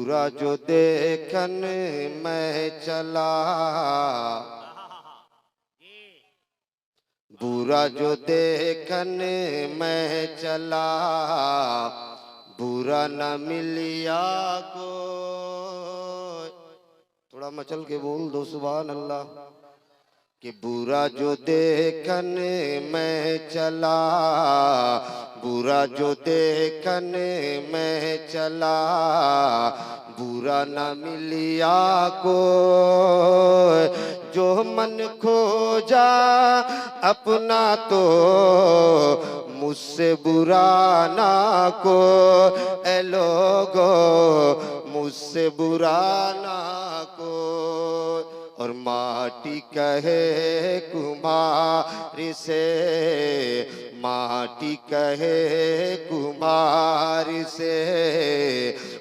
बुरा जो देखन मैं चला, बुरा जो देखन मैं चला, बुरा न मिलिया को। थोड़ा मचल के बोल दो सुभान अल्लाह। कि बुरा जो देखन मैं चला, बुरा जो देखन मैं चला, बुरा न मिलिया को। जो मन खोजा अपना तो मुझसे बुरा ना को। ए लोगो मुझसे बुरा ना को। और माटी कहे कुम्हार से, माटी कहे कुम्हार से,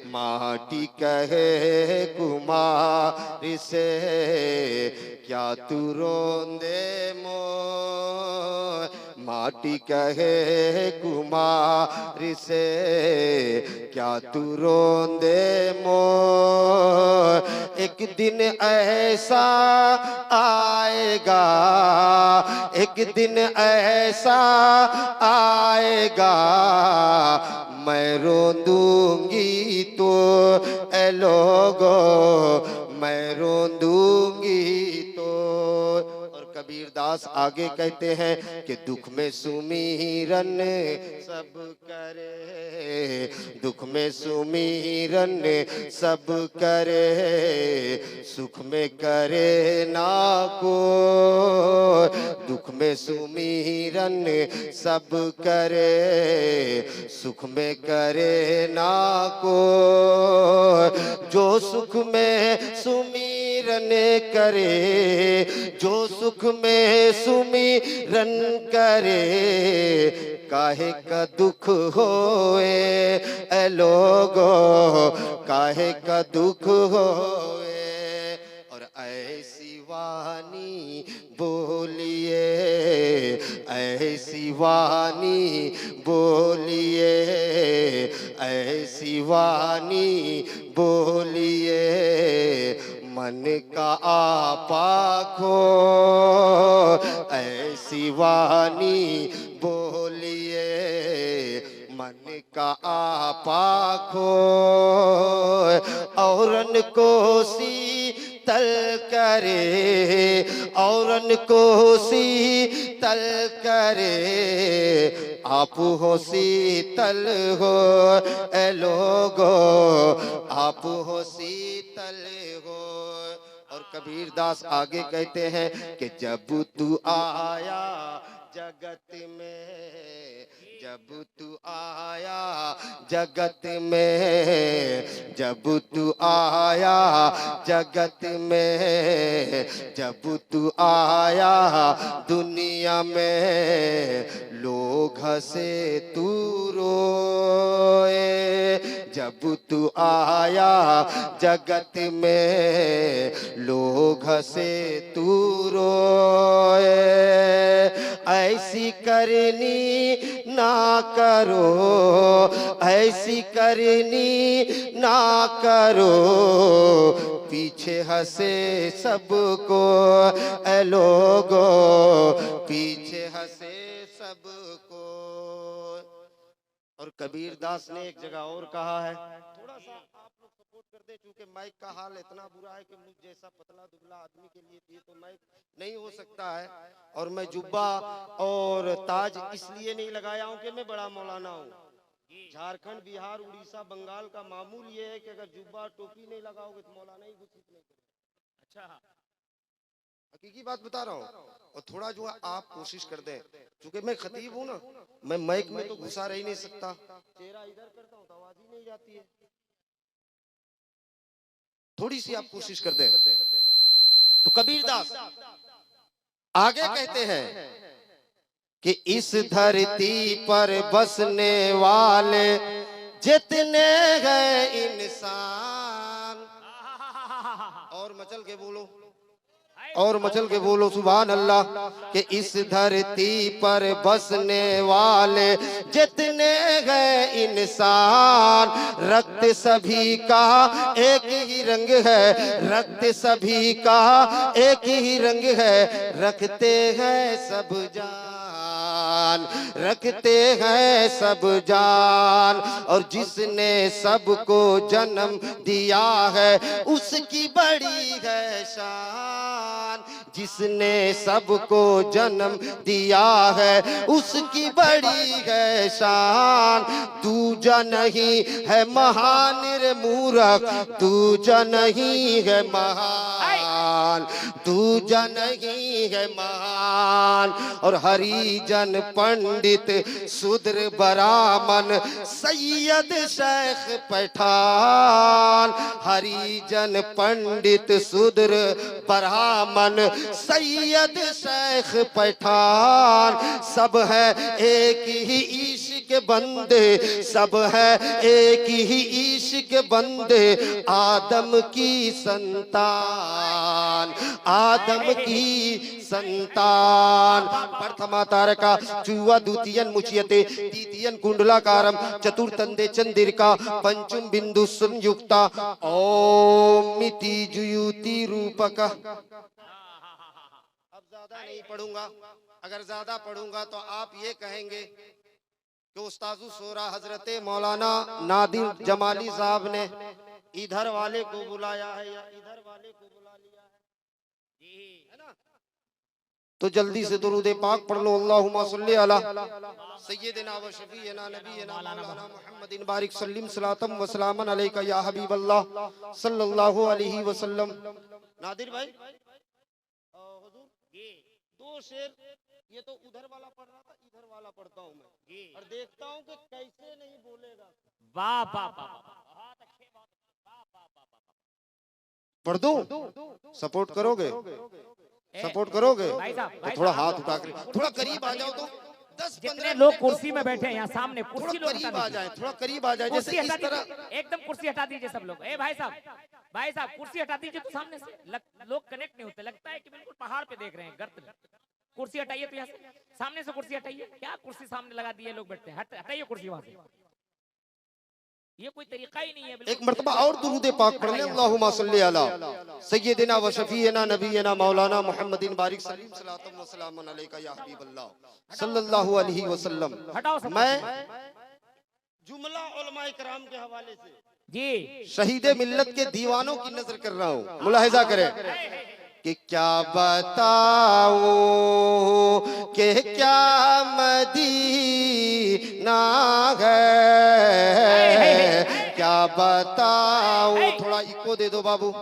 माटी कहे कुम्हार से, क्या तू रोंदे मोय। माटी कहे कुम्हार से, क्या तू रोंदे मोय। एक दिन ऐसा आएगा, एक दिन ऐसा आएगा, मैं रोंदूंगी तो। ए लोगो मैं रोंदूंगी तो। और कबीरदास आगे कहते हैं कि दुख में सुमीरन सब करे, दुख में सुमीरन सब करे, सुख में करे ना को। दुख में सुमीरन सब करे, सुख में करे ना को। जो सुख में सुमीरन करे, जो सुख में सुमीरन करे, काहे का दुख होए। ए लोगो काहे का दुख होए। और ऐसी वाणी बोलिए, ऐसी वाणी बोलिए, ऐसी वाणी बोलिए, मन का आपा खो। ऐसी वाणी बोलिए, मन का आपा खो। औरन को शीतल करे, औरन को शीतल करे, आप हो शीतल हो। ए लोगो आप हो शीतल हो। और कबीरदास आगे कहते हैं कि जब तू आया जगत में, जब तू आया जगत में, जब तू आया जगत में, जब तू आया दुनिया में, लोग हंसे तू रोए। जब तू आया जगत में, लोग हंसे तू रोए। ऐसी करनी ना करो, ऐसी करनी ना करो, पीछे हंसे सबको। ए लोगो पीछे हंसे सबको। और कबीरदास ने एक जगह और कहा है, थोड़ा सा आप लोग सपोर्ट कर दे, क्योंकि माइक का हाल इतना बुरा है कि मुझ जैसा पतला दुबला आदमी के लिए ये तो माइक नहीं हो सकता है। और मैं जुब्बा और ताज इसलिए नहीं लगाया हूं कि मैं बड़ा मौलाना हूं। झारखंड, बिहार, उड़ीसा, बंगाल का मामूल ये है कि अगर जुब्बा टोपी नहीं लगाओगे तो मौलाना ही घुस नहीं करेगा। अच्छा, हकीकी बात बता रहा हूँ। और थोड़ा जो है आप कोशिश कर दें, क्योंकि मैं खतीब हूँ ना, मैं माइक में तो घुसा रह ही नहीं सकता। चेहरा इधर करता हूँ तो आवाज ही नहीं जाती है। थोड़ी सी आप कोशिश कर दें। तो कबीरदास आगे कहते हैं कि इस धरती पर बसने वाले जितने हैं इंसान। और मचल के बोलो। और मचल के बोलो सुभान अल्लाह। कि इस धरती पर बसने वाले जितने हैं इंसान, रक्त सभी का एक ही रंग है, रक्त सभी का एक ही रंग है, रखते हैं सब जान, रखते हैं सब जान। और जिसने सबको जन्म दिया है उसकी बड़ी है शान, जिसने सबको जन्म दिया है उसकी बड़ी है शान। दूजा नहीं है महान रे मूर्ख, दूजा नहीं है महान, दूजा नहीं है महान। और हरिजन पंडित शूद्र ब्राह्मण सैयद शेख पठान, हरिजन पंडित शूद्र ब्राह्मण सैयद शेख पठान, सब है एक ही ईश के बंदे, सब है एक ही ईश के बंदे, आदम की संतान, आदम की संतान। प्रथमा तारका चुवा द्वितीयन मुच्यते तृतीयन कुंडलाकारम चतुर्थंदे चंद्रिका पंचम बिंदु संयुक्ता ओम मिति जुयुति रूपक। अब ज्यादा नहीं पढ़ूंगा, अगर ज्यादा पढ़ूंगा तो आप ये कहेंगे कि उस्तादु सोरा हजरत मौलाना नादिर जमाली साहब ने इधर वाले को बुलाया है या इधर वाले को बुला लिया है ना। तो जल्दी से दुरूद पाक पढ़ लो। अल्लाहुम्मा सल्ली अला सय्यिदिना व शफीना नबीना मौलाना मुहम्मदिन बारिक सल्लिम सलातम व सलामन अलैका या हबीब अल्लाह सल्लल्लाहु अलैहि वसल्लम। नादिर भाई हुजूर दो शेर, ये तो उधर वाला पढ़ रहा था, इधर वाला पढ़ता हूँ मैं और देखता हूँ कि कैसे नहीं बोलेगा। वाह वाह वाह, बहुत अच्छे, पढ़ दो, सपोर्ट करोगे, सपोर्ट करोगे तो थोड़ा हाथ उठा कर थोड़ा करीब आ जाओ। तो 10-15 लोग कुर्सी में बैठे हैं यहाँ सामने, कुर्सी लोग करीब आ जाए, थोड़ा करीब आ जाए, जैसे इस तरह एकदम कुर्सी हटा दीजिए सब लोग। ए भाई साहब, भाई साहब कुर्सी हटा दीजिए तो सामने से लोग कनेक्ट नहीं होते, लगता है कि बिल्कुल पहाड़ पे देख रहे हैं, गर्त में। कुर्सी हटाइए, तो यहाँ से सामने से कुर्सी हटाइए। क्या कुर्सी सामने लगा दिए, लोग बैठते हैं, हटाइए कुर्सी वहां से, ये कोई तरीका ही नहीं है। एक मर्तबा और दुरूद पाक पढ़ लें। अल्लाहुम्मा सल्ली अला सय्यिदिना व शफीना नबीना मौलाना मुहम्मदिन बारिक सल्लिम सलातम व सलामन अलैका या हबीब अल्लाह सल्लल्लाहु अलैहि वसल्लम। मैं जुमला उलमाए किराम के हवाले से जी शहीद मिल्लत के दीवानों की नजर कर रहा हूँ, मुलाहिजा करें कि क्या बताओ कि क्या मदीना है, क्या बताओ। थोड़ा इको दे दो बाबू,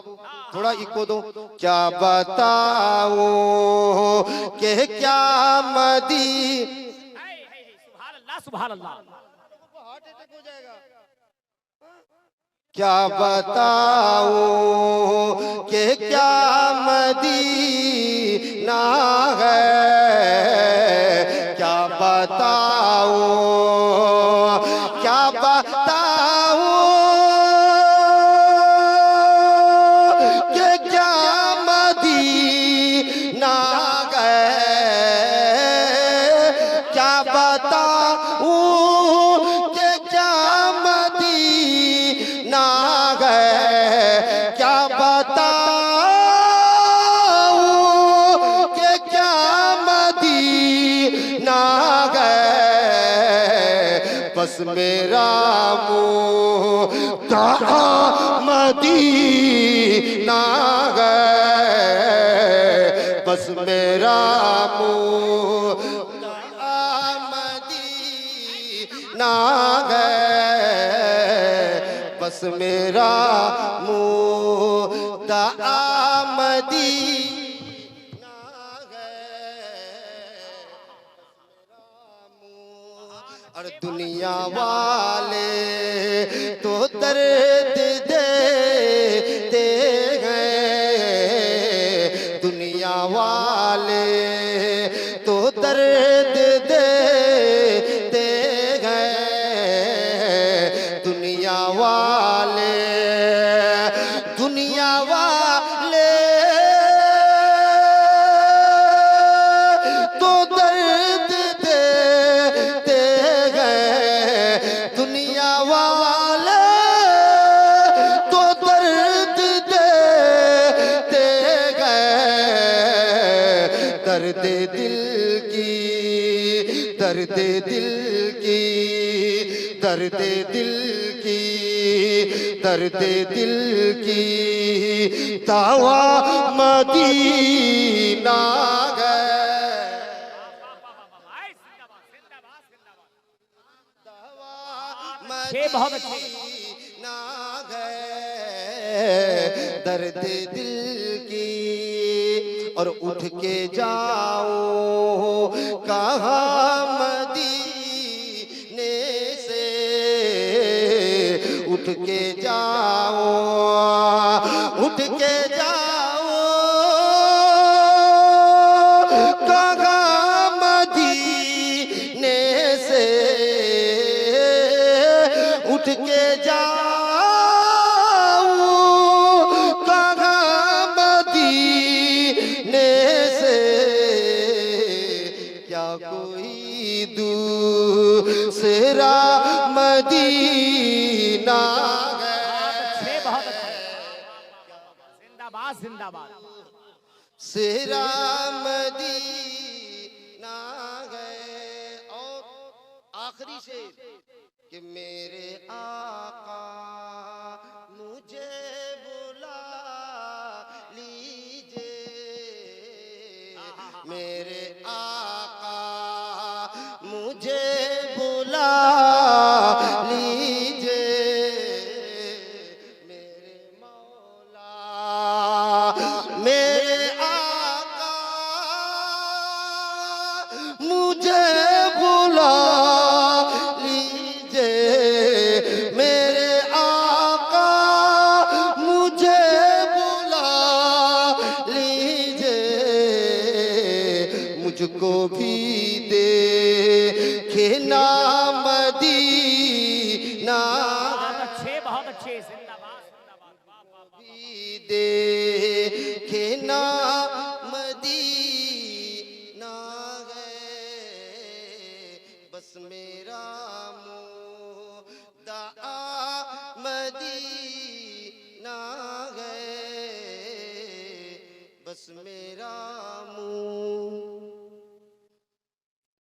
थोड़ा इको दो। क्या बताओ कि क्या सुभान अल्लाह, सुभान अल्लाह। हार्ट अटैक हो जाएगा। क्या बताओ कि क्या मदीना है, क्या बताओ, क्या बताओ कि क्या मदीना है, क्या बताओ कि क्या मदीना है, क्या बताओ कि क्या मदीना है। बस मेरा मुद्दा मदीना है, बस मेरा मुद्दा मदीना है, बस मेरा मुद्दा मदीना है। और दुनिया वाले तो दर्द देते हैं, दुनिया वाले तो दर्द देते हैं, दुनिया वाले, दुनिया वाले दर्द दिल की, दर्द दिल की, दर्द दिल की, दर्द दिल की दावा मदीना गए। छह बहुत अच्छे ना गए दर्द दिल की, और उठ के जाओ कहाँ मदीने से, उठ के जाओ, उठ के जाओ कहाँ मदीने से, उठ के जाओ कहाँ मदीने से, क्या कोई दूसरा मदीना है। बहुत अच्छे, जिंदाबाद जिंदाबाद। सेरा मदीना गए। और आखिरी शेर कि मेरे आका मुझे बुला लीजिए, मेरे आका मुझे बुला लीजिए, मेरे मौला मेरे आका मुझे बुला लीजिए, मेरे आका मुझे बुला लीजिए, मुझको भी देखना मदीना, बहुत अच्छे जिंदाबाद जिंदाबाद। भी देखना मदीना है, बस मेरा मुद्दा मदीना है, बस मेरा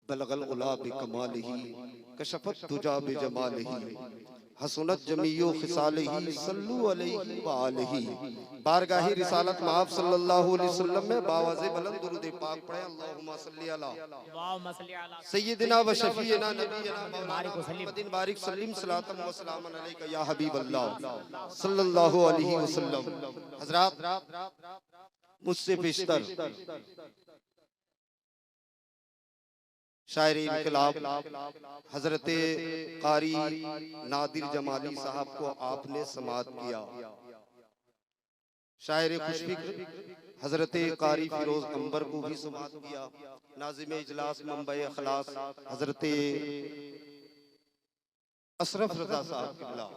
बलगल उला बिकमालिही कशफत तुजा बिजमालिही हसनत जमीयो खिसालिही सल्लु अलैहि व आलिही। बारगाही रिसालत महब सल्लल्लाहु अलैहि वसल्लम में बावाज़े बुलंद दुरूद पाक पढ़े। अल्लाहुम्मा सल्ली अला सय्यिदिना व शफीना नबीना मौलाना मुहम्मदिन बारिक सल्लिम सलातन व सलामन अलैका या हबीब अल्लाह सल्लल्लाहु अलैहि वसल्लम। हज़रात, मुझसे बेशतर शायर इनकलाब हजरत कारी नादिर जमाली साहब को आपने समाअत किया। शायर खुशफिक्र हजरत कारी फिरोज अंबर को भी समाअत किया। नाज़िम इजलास मंबई अखलास हजरत अशरफ रजा साहब किबला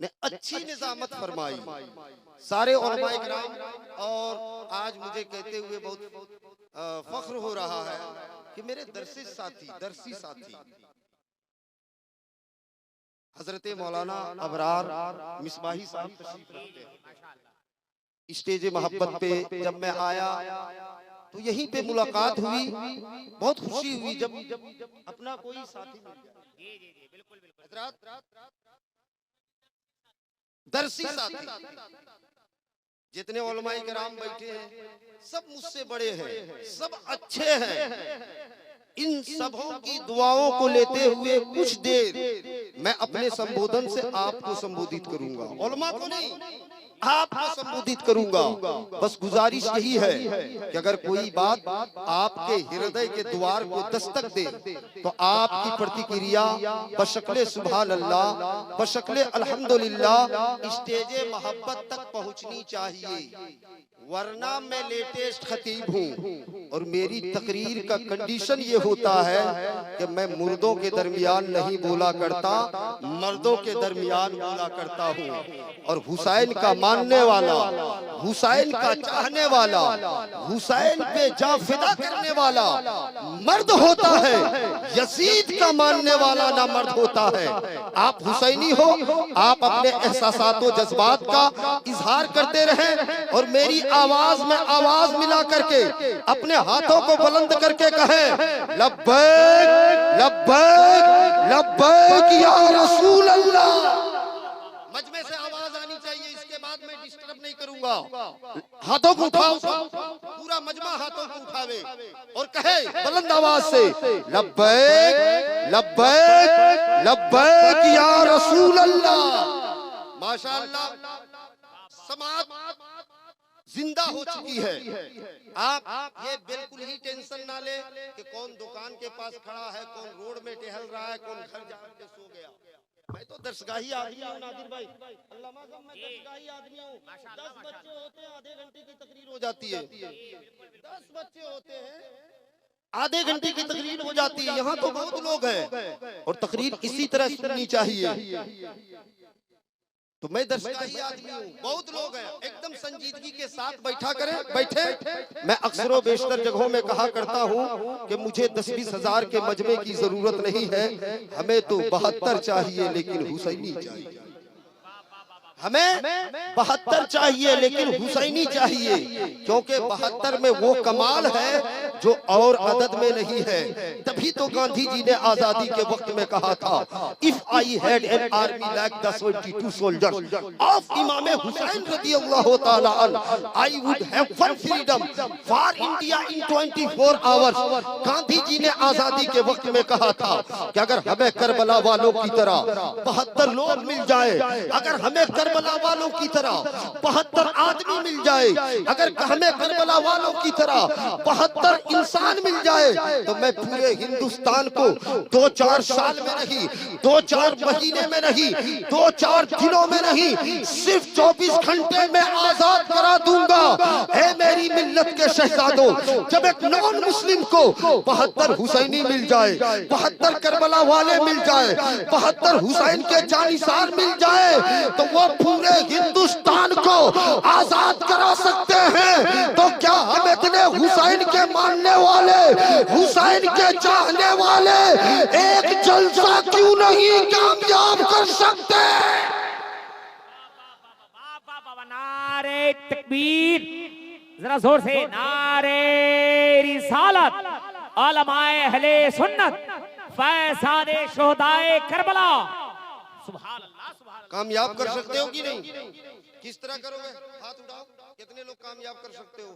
ने अच्छी निजामत फरमाई। सारे उलमाए किराम, और आज मुझे कहते हुए बहुत फख्र हो रहा है कि मेरे दरसी साथी हजरत मौलाना अबरार मिसबाही साहब तशरीफ रखते हैं। स्टेज मोहब्बत पे जब मैं आया तो यहीं पे मुलाकात हुई, बहुत खुशी हुई जब अपना कोई साथी मिल गया। दरसी साथी जितने उलमाए किराम बैठे हैं सब मुझसे बड़े हैं, सब अच्छे हैं। इन सबों की दुआओं को लेते हुए कुछ देर मैं अपने संबोधन से आपको संबोधित करूंगा, उलमा को नहीं, आपको संबोधित करूंगा। बस गुजारिश यही है कि अगर कोई बात आपके हृदय के द्वार को दस्तक दे तो आपकी प्रतिक्रिया बशक्ले सुभान अल्लाह, बशक्ले अल्हम्दुलिल्लाह स्टेज मोहब्बत तक पहुंचनी चाहिए। वरना मैं लेटेस्ट खतीब हूँ और मेरी तकरीर का कंडीशन ये होता है कि मैं मुर्दों के दरमियान नहीं बोला करता, मर्दों के दरमियान बोला करता हूँ। और हुसैन का मानने वाला, हुसैन का चाहने वाला, हुसैन पे जा फिदा करने वाला मर्द होता है, यजीद का मानने वाला ना मर्द होता है। आप हुसैनी हो, आप अपने एहसासात और जज्बात का इजहार करते रहें और मेरी आवाज में आवाज मिला करके अपने हाथों को बुलंद करके कहें लब्बैक लब्बैक लब्बैक या रसूल अल्लाह। मजमे से आवाज आनी चाहिए, इसके बाद मैं डिस्टर्ब नहीं करूंगा। हाथों को उठाओ, पूरा मजमा हाथों को उठावे और कहे बुलंद आवाज से लब्बैक लब्बैक लब्बैक या रसूल अल्लाह। माशाअल्लाह, समाज जिंदा हो चुकी है। आप ये बिल्कुल ही टेंशन ना ले कि कौन दुकान के पास खड़ा है, कौन रोड में टहल रहा है, कौन घर जाके सो गया। मैं तो दरसगाही आदमी हूँ नादिर भाई, अल्लाह माज़म, मैं दरसगाही आदमी हूँ। 10 बच्चे होते हैं, आधे घंटे की तकरीर हो जाती है। 10 बच्चे होते हैं, आधे घंटे की तकरीर हो जाती है। यहाँ तो बहुत लोग हैं और तकरीर इसी तरह सुननी चाहिए। तो मैं दरसगाही आदमी हूँ, बहुत लोग हैं, एकदम संजीदगी के साथ बैठा करें, बैठे। मैं अक्सर बेशतर जगहों में कहा करता हूँ कि मुझे 10-20 हजार के मजमे की जरूरत नहीं है, हमें तो 72 चाहिए लेकिन हुसैनी चाहिए। हमें 72 चाहिए लेकिन हुसैनी चाहिए, क्योंकि 72 में वो कमाल है जो और अदद में नहीं है। तभी तो गांधी जी ने आजादी के वक्त में कहा था, if I had an army like the 72 soldiers of Imam Hussain रज़ियल्लाहु ताला अन्हु, I would have won freedom for India in 24 hours. Gandhi ji ने आजादी के वक्त में कहा था कि अगर हमें करबला वालों की तरह 72 लोग मिल जाए, अगर हमें करबला वालों की तरह 72 आदमी मिल जाए, अगर हमें करबला वालों की तरह 72 इंसान मिल जाए, तो मैं पूरे हिंदुस्तान को 2-4 साल में नहीं, 2-4 महीने में नहीं, 2-4 दिनों में नहीं, सिर्फ 24 घंटे में आजाद करा दूंगा। है मेरी मिल्लत के शहजादों, जब एक नॉन मुस्लिम को 72 हुसैनी मिल जाए, 72 करबला वाले मिल जाए, 72 हुसैन के जानिसार मिल जाए, तो वो पूरे हिंदुस्तान को आजाद करा सकते हैं। तो क्या हम इतने हुसैन के मानने वाले, हुसैन के चाहने वाले एक जलसा क्यों नहीं कामयाब कर सकते? नारे तकबीर, जरा जोर से नारे रिसालत, उलमाए अहले सुन्नत, फैज़ादे शुहदाए करबला। सुभान अल्लाह, सुभान अल्लाह। कामयाब कर सकते हो कि नहीं? किस तरह करोगे? हाथ उठाओ, कितने लोग कामयाब कर सकते हो?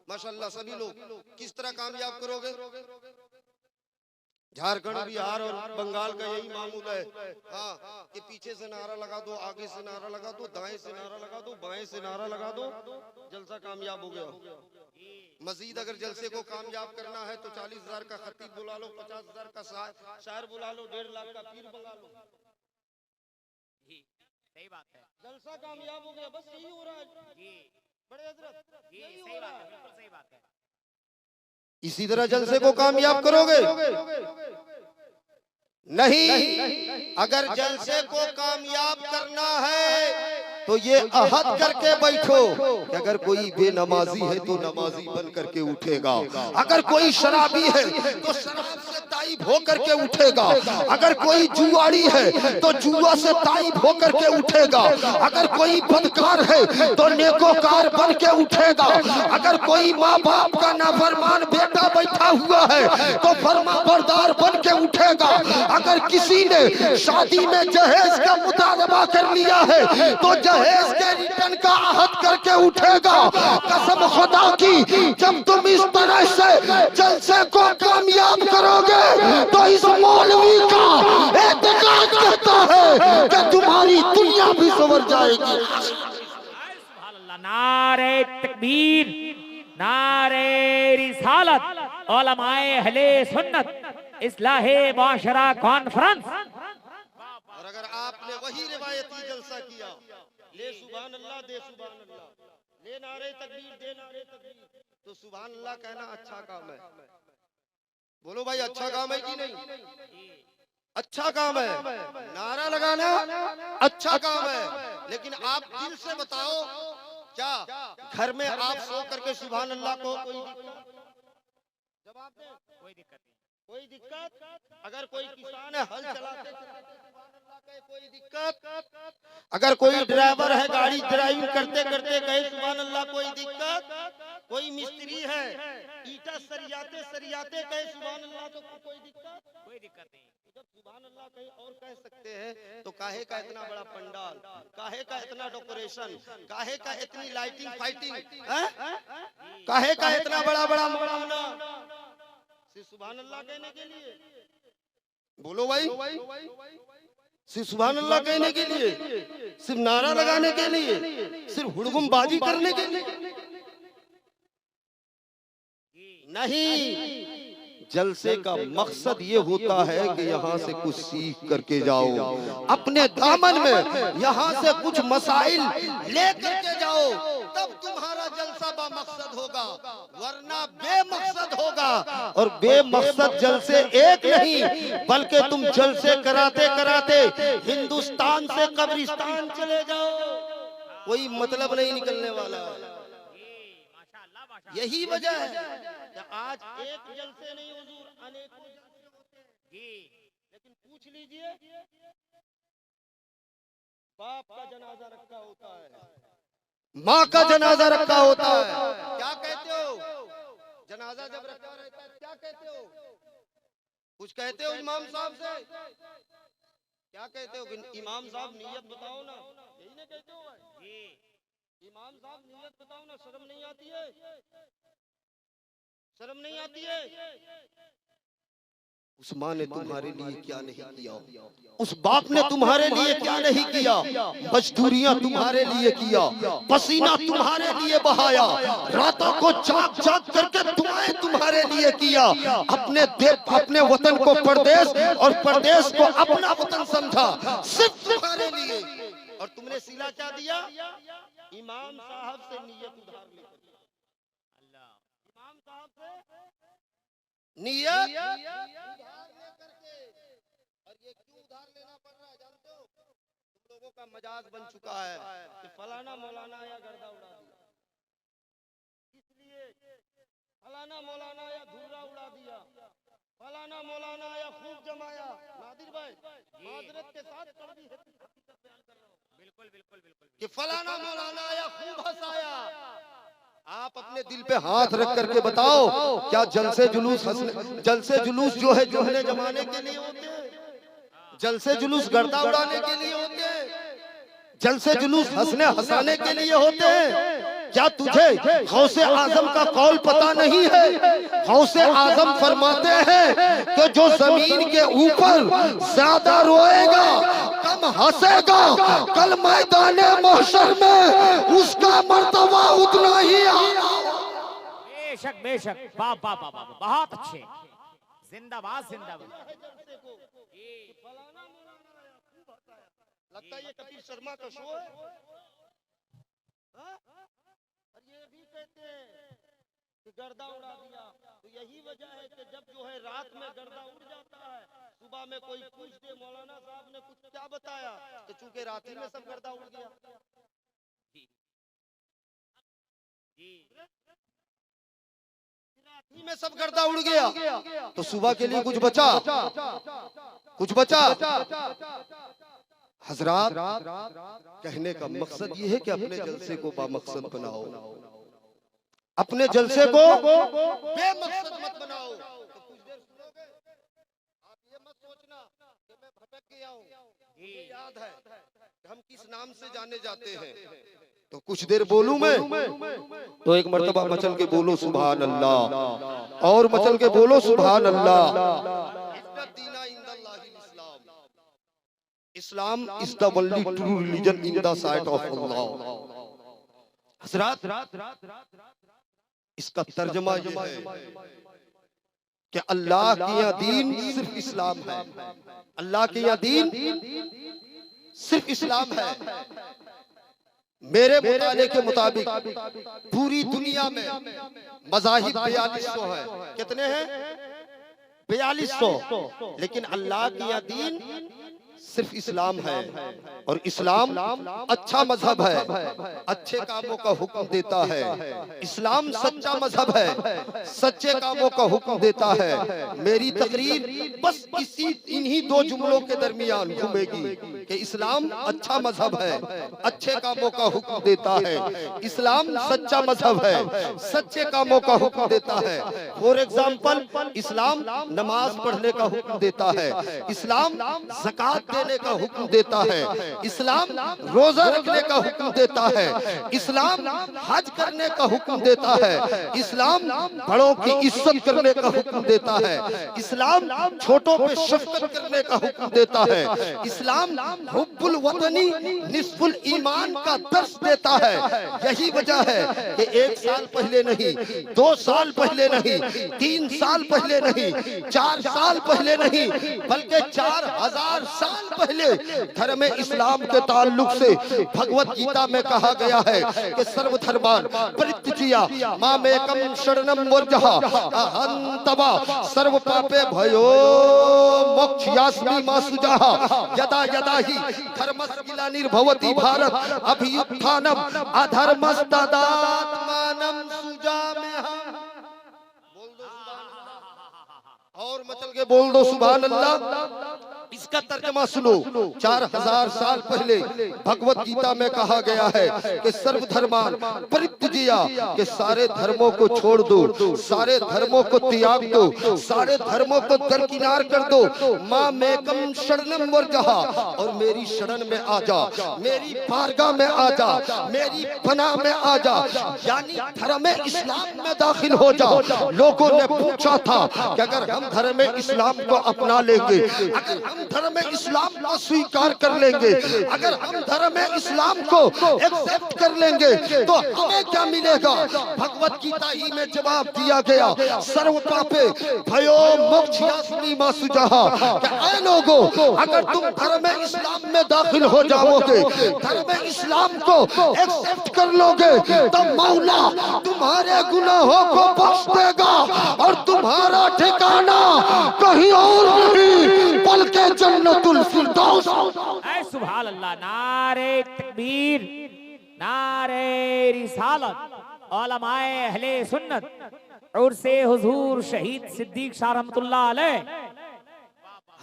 माशाअल्लाह सभी लोग। किस तरह कामयाब करोगे? झारखंड, बिहार और बंगाल का यही मामूल है, हाँ, कि पीछे से नारा लगा दो, आगे से नारा लगा दो, दाएं से नारा लगा दो, बाएं से नारा लगा दो, जलसा कामयाब हो गया। मजीद अगर जलसे को कामयाब करना है तो 40,000 का खतीब बुला लो, 50,000 का शायर बुला लो, 1.5 लाख का पीर बुला लो। सही बात है, जलसा कामयाब हो गया। बस यही हो रहा है जी, बड़े हजरत, यही हो रहा है, बिल्कुल सही बात है। इसी तरह जलसे को कामयाब करोगे? नहीं, अगर जलसे को कामयाब करना है तो ये अहद करके बैठो कि अगर कोई बेनमाजी है तो नमाजी बन करके उठेगा, अगर कोई शराबी है तो शराब से ताइब होकर के उठेगा, अगर कोई जुआड़ी है तो जुआ से ताइब होकर के उठेगा, अगर कोई बदकार है तो नेकोकार बन के उठेगा, अगर कोई माँ बाप का नाफरमान बेटा बैठा हुआ है तो फरमाबरदार बन के उठेगा, अगर किसी ने शादी में जहेज का मुतालबा कर लिया है तो जहेज के रिटर्न का अहद करके उठेगा। कसम खुदा की, जब तुम इस तरह से जलसे को कामयाब करोगे तो इस मौलवी का एतकाद कहता है कि तुम्हारी दुनिया भी संवर जाएगी। नारे तकबीर, नारे रिसालत, उलमाए अहले सुन्नत, इस्लाहे माशरा कॉन्फ्रेंस। और अगर आपने वही रिवायती जलसा किया, ले सुभान अल्लाह, दे सुभान अल्लाह, ले नारे तकबीर, दे नारे तकबीर, तो सुभान अल्लाह कहना अच्छा काम है। बोलो भाई, अच्छा काम है कि नहीं? अच्छा काम है, नारा लगाना अच्छा काम है, लेकिन आप दिल से बताओ, क्या घर में आप सो करके सुभान अल्लाह को कोई जवाब दे? कोई दिक्कत नहीं। कोई दिक्कत? अगर कोई किसान है हल चलाते कहे कोई दिक्कत? अगर कोई ड्राइवर है गाड़ी ड्राइविंग करते करते कहे सुभान अल्लाह कोई दिक्कत? कोई मिस्त्री है ईटा सरियाते सरियाते कहे सुभान अल्लाह तो कोई दिक्कत? कोई दिक्कत नहीं। जब सुभान अल्लाह कहीं और कह सकते हैं तो काहे का इतना बड़ा पंडाल, काहे का इतना डेकोरेशन, काहे का इतनी लाइटिंग फाइटिंग, काहे का इतना बड़ा बड़ा मौलाना सिर्फ सुभान अल्लाह कहने के लिए? बोलो भाई, सिर्फ सुभान अल्लाह कहने के लिए, सिर्फ नारा लगाने के लिए, सिर्फ हुड़गुमबाजी करने के लिए? नहीं, जलसे का मकसद ये होता है कि यहाँ से कुछ सीख करके जाओ, अपने दामन में यहाँ से कुछ मसाइल ले करके जाओ, तब तुम्हारा जलसा बामकसद होगा, वरना बेमकसद होगा। और बेमकसद जलसे एक नहीं, बल्कि तुम जलसे कराते कराते हिंदुस्तान से कब्रिस्तान चले जाओ, कोई मतलब नहीं निकलने वाला। यही वजह है कि आज एक जलसे नहीं हुजूर, अनेकों जलसे होते हैं। लेकिन पूछ लीजिए, बाप का जनाजा रखा होता है, माँ का जनाजा रखा होता है, क्या कहते हो? जनाजा जब रखा रहता है क्या कहते हो? कुछ कहते हो इमाम साहब से? क्या कहते हो? इमाम साहब नियत बताओ ना, यही ना कहते हो? इमाम साहब नियत बताओ ना, शर्म नहीं आती है? शर्म नहीं आती है? उस माँ ने तुम्हारे लिए क्या नहीं किया, उस बाप ने तुम्हारे लिए क्या नहीं किया, मजदूरियां तुम्हारे लिए किया, पसीना तुम्हारे लिए बहाया, रातों को जाग जाग करके दुआएं तुम्हारे लिए किया, अपने वतन को परदेश और परदेश को अपना वतन समझा, सिर्फ तुम्हारे लिए। और तुमने सिला क्या दिया? इमाम साहब से नियत उधार लेकर, इमाम साहब से नियत उधार लेकर के। और ये क्यों उधार लेना पड़ रहा है जानते हो? तुम लोगों का मजाज बन चुका है कि फलाना मौलाना या गर्दा उड़ा दिया, इसलिए फलाना मौलाना या धुर्रा उड़ा दिया, फलाना मौलाना या खूब जमाया। नादिर भाई माजरत के साथ कड़वी हकीकत बयान कर रहा हूं, बिल्कुल बिल्कुल बिल्कुल, कि फलाना मौलाना या खूब हंसाया। आप अपने दिल पे हाथ रख करके बताओ, क्या जलसे जुलूस जो है जोहने जमाने के लिए होते हैं? जलसे जुलूस गर्दा उड़ाने के लिए होते हैं? जलसे जुलूस हंसने हंसाने के लिए होते हैं? क्या तुझे गौसे आजम का कौल पता नहीं है? गौसे आजम फरमाते हैं कि जो जमीन के ऊपर ज्यादा रोएगा कम हंसेगा, कल मैदाने महशर में उसका मर्तबा उतना ही आएगा। बेशक बेशक, वाह वाह वाह वाह, बहुत अच्छे, जिंदाबाद जिंदाबाद। लगता है ये कपिल शर्मा का शो है। और ये भी कहते हैं कि गर्दा उड़ा दिया, तो यही वजह है कि जब जो है रात में गर्दा उड़ जाता है, सुबह में कोई पूछ दे मौलाना साहब ने कुछ क्या बताया, तो चूंकि रात्रि में सब गर्दा उड़ गया। रात्रि में सब गर्दा उड़ गया, तो सुबह के लिए कुछ बचा? कुछ बचा? हजरात, कहने का मकसद ये है कि अपने जलसे को बामकसद बनाओ, अपने जलसे को बेमकसद मत बनाओ। तो कुछ देर सुनोगे, आप ये मत सोचना कि मैं भटक गया हूँ, मुझे याद है कि हम किस नाम से जाने जाते हैं। तो कुछ देर बोलूं मैं, तो एक मर्तबा मचल के बोलो सुभान अल्लाह, और मचल के बोलो सुभान अल्लाह। इस्लाम is the only true religion in the sight of Allah। हज़रात, इसका तर्जमा ये है कि अल्लाह के यहाँ दीन सिर्फ इस्लाम है, अल्लाह के यहाँ दीन सिर्फ इस्लाम है। मेरे मुताले के मुताबिक पूरी दुनिया में मज़ाहिब 4200 है। कितने हैं? 4200, लेकिन अल्लाह की यह दीन सिर्फ इस्लाम है, और इस्लाम अच्छा मजहब है, अच्छे कामों का हुक्म देता है। इस्लाम सच्चा मजहब है, सच्चे कामों का हुक्म देता है। मेरी तकरीर बस इन्हीं दो जुमलों के दरमियान घूमेगी कि इस्लाम अच्छा मजहब है, अच्छे कामों का हुक्म देता है। इस्लाम सच्चा मजहब है, सच्चे कामों का हुक्म देता है। फॉर एग्जाम्पल, इस्लाम नमाज पढ़ने का हुक्म देता है, इस्लाम ज़कात देने का हुक्म देता है, इस्लाम रोजा रखने का हुक्म देता है, इस्लाम हज करने का हुक्म देता है, इस्लाम बड़ों की इज्जत करने का हुक्म देता है, इस्लाम छोटों पे शफकत करने का हुक्म देता है, इस्लाम हुब्बुल वतनी निस्फुल ईमान का दर्स देता है। यही वजह है कि 1 साल पहले नहीं, 2 साल पहले नहीं, 3 साल पहले नहीं, 4 साल पहले नहीं, बल्कि 4000 साल पहले धर्म इस्लाम के ताल्लुक से भगवत गीता में कहा गया है कि सर्वधर्मान् परित्यज्य मामेकं शरणं व्रजः अहं तव सर्व पापे भयो मोक्षयास्मि मा शुचः यदा यदा हि धर्मस्य ग्लानिर्भवति भारत अभ्युत्थानम् अधर्मस्तदात्मानं सृजाम्यहम्। और मचल के बोल दो सुभान अल्लाह। इसका तर्जमा सुनो, 4000 साल पहले भगवत गीता में कहा गया है कि सर्वधर्मान् परित्यज्य, कि सारे धर्मों को छोड़ दो, सारे धर्मों को त्याग दो, सारे धर्मों को दरकिनार कर दो। मामेकं शरणं व्रजः, और मेरी शरण में आ जा, मेरी बारगाह में आ जा, मेरी पनाह में आ जा, यानी धर्म इस्लाम में दाखिल हो जा। लोगों ने पूछा था कि अगर हम धर्म इस्लाम को अपना लेंगे, अगर हम धर्म इस्लाम को स्वीकार कर लेंगे, अगर हम धर्म इस्लाम को एक्सेप्ट कर लेंगे तो हमें क्या मिलेगा? भगवत गीता ही में जवाब दिया गया, सर्व पापे भयो मोक्षयास्मि मा शुचः। ऐ लोगों, अगर तुम धर्म इस्लाम में दाखिल हो जाओगे, धर्म इस्लाम को एक्सेप्ट कर लोगे, तो मौला तुम्हारे गुनाहों को बख्श देगा और तुम्हारा ठिकाना कहीं और नहीं बल्कि जन्नतुल फिरदौस। ऐ सुभान अल्लाह, नारे तकबीर, नारे रिसालत, उलमाए अहले सुन्नत, और से हुजूर शहीद सिद्दीक शाह रहमतुल्लाह अलैह।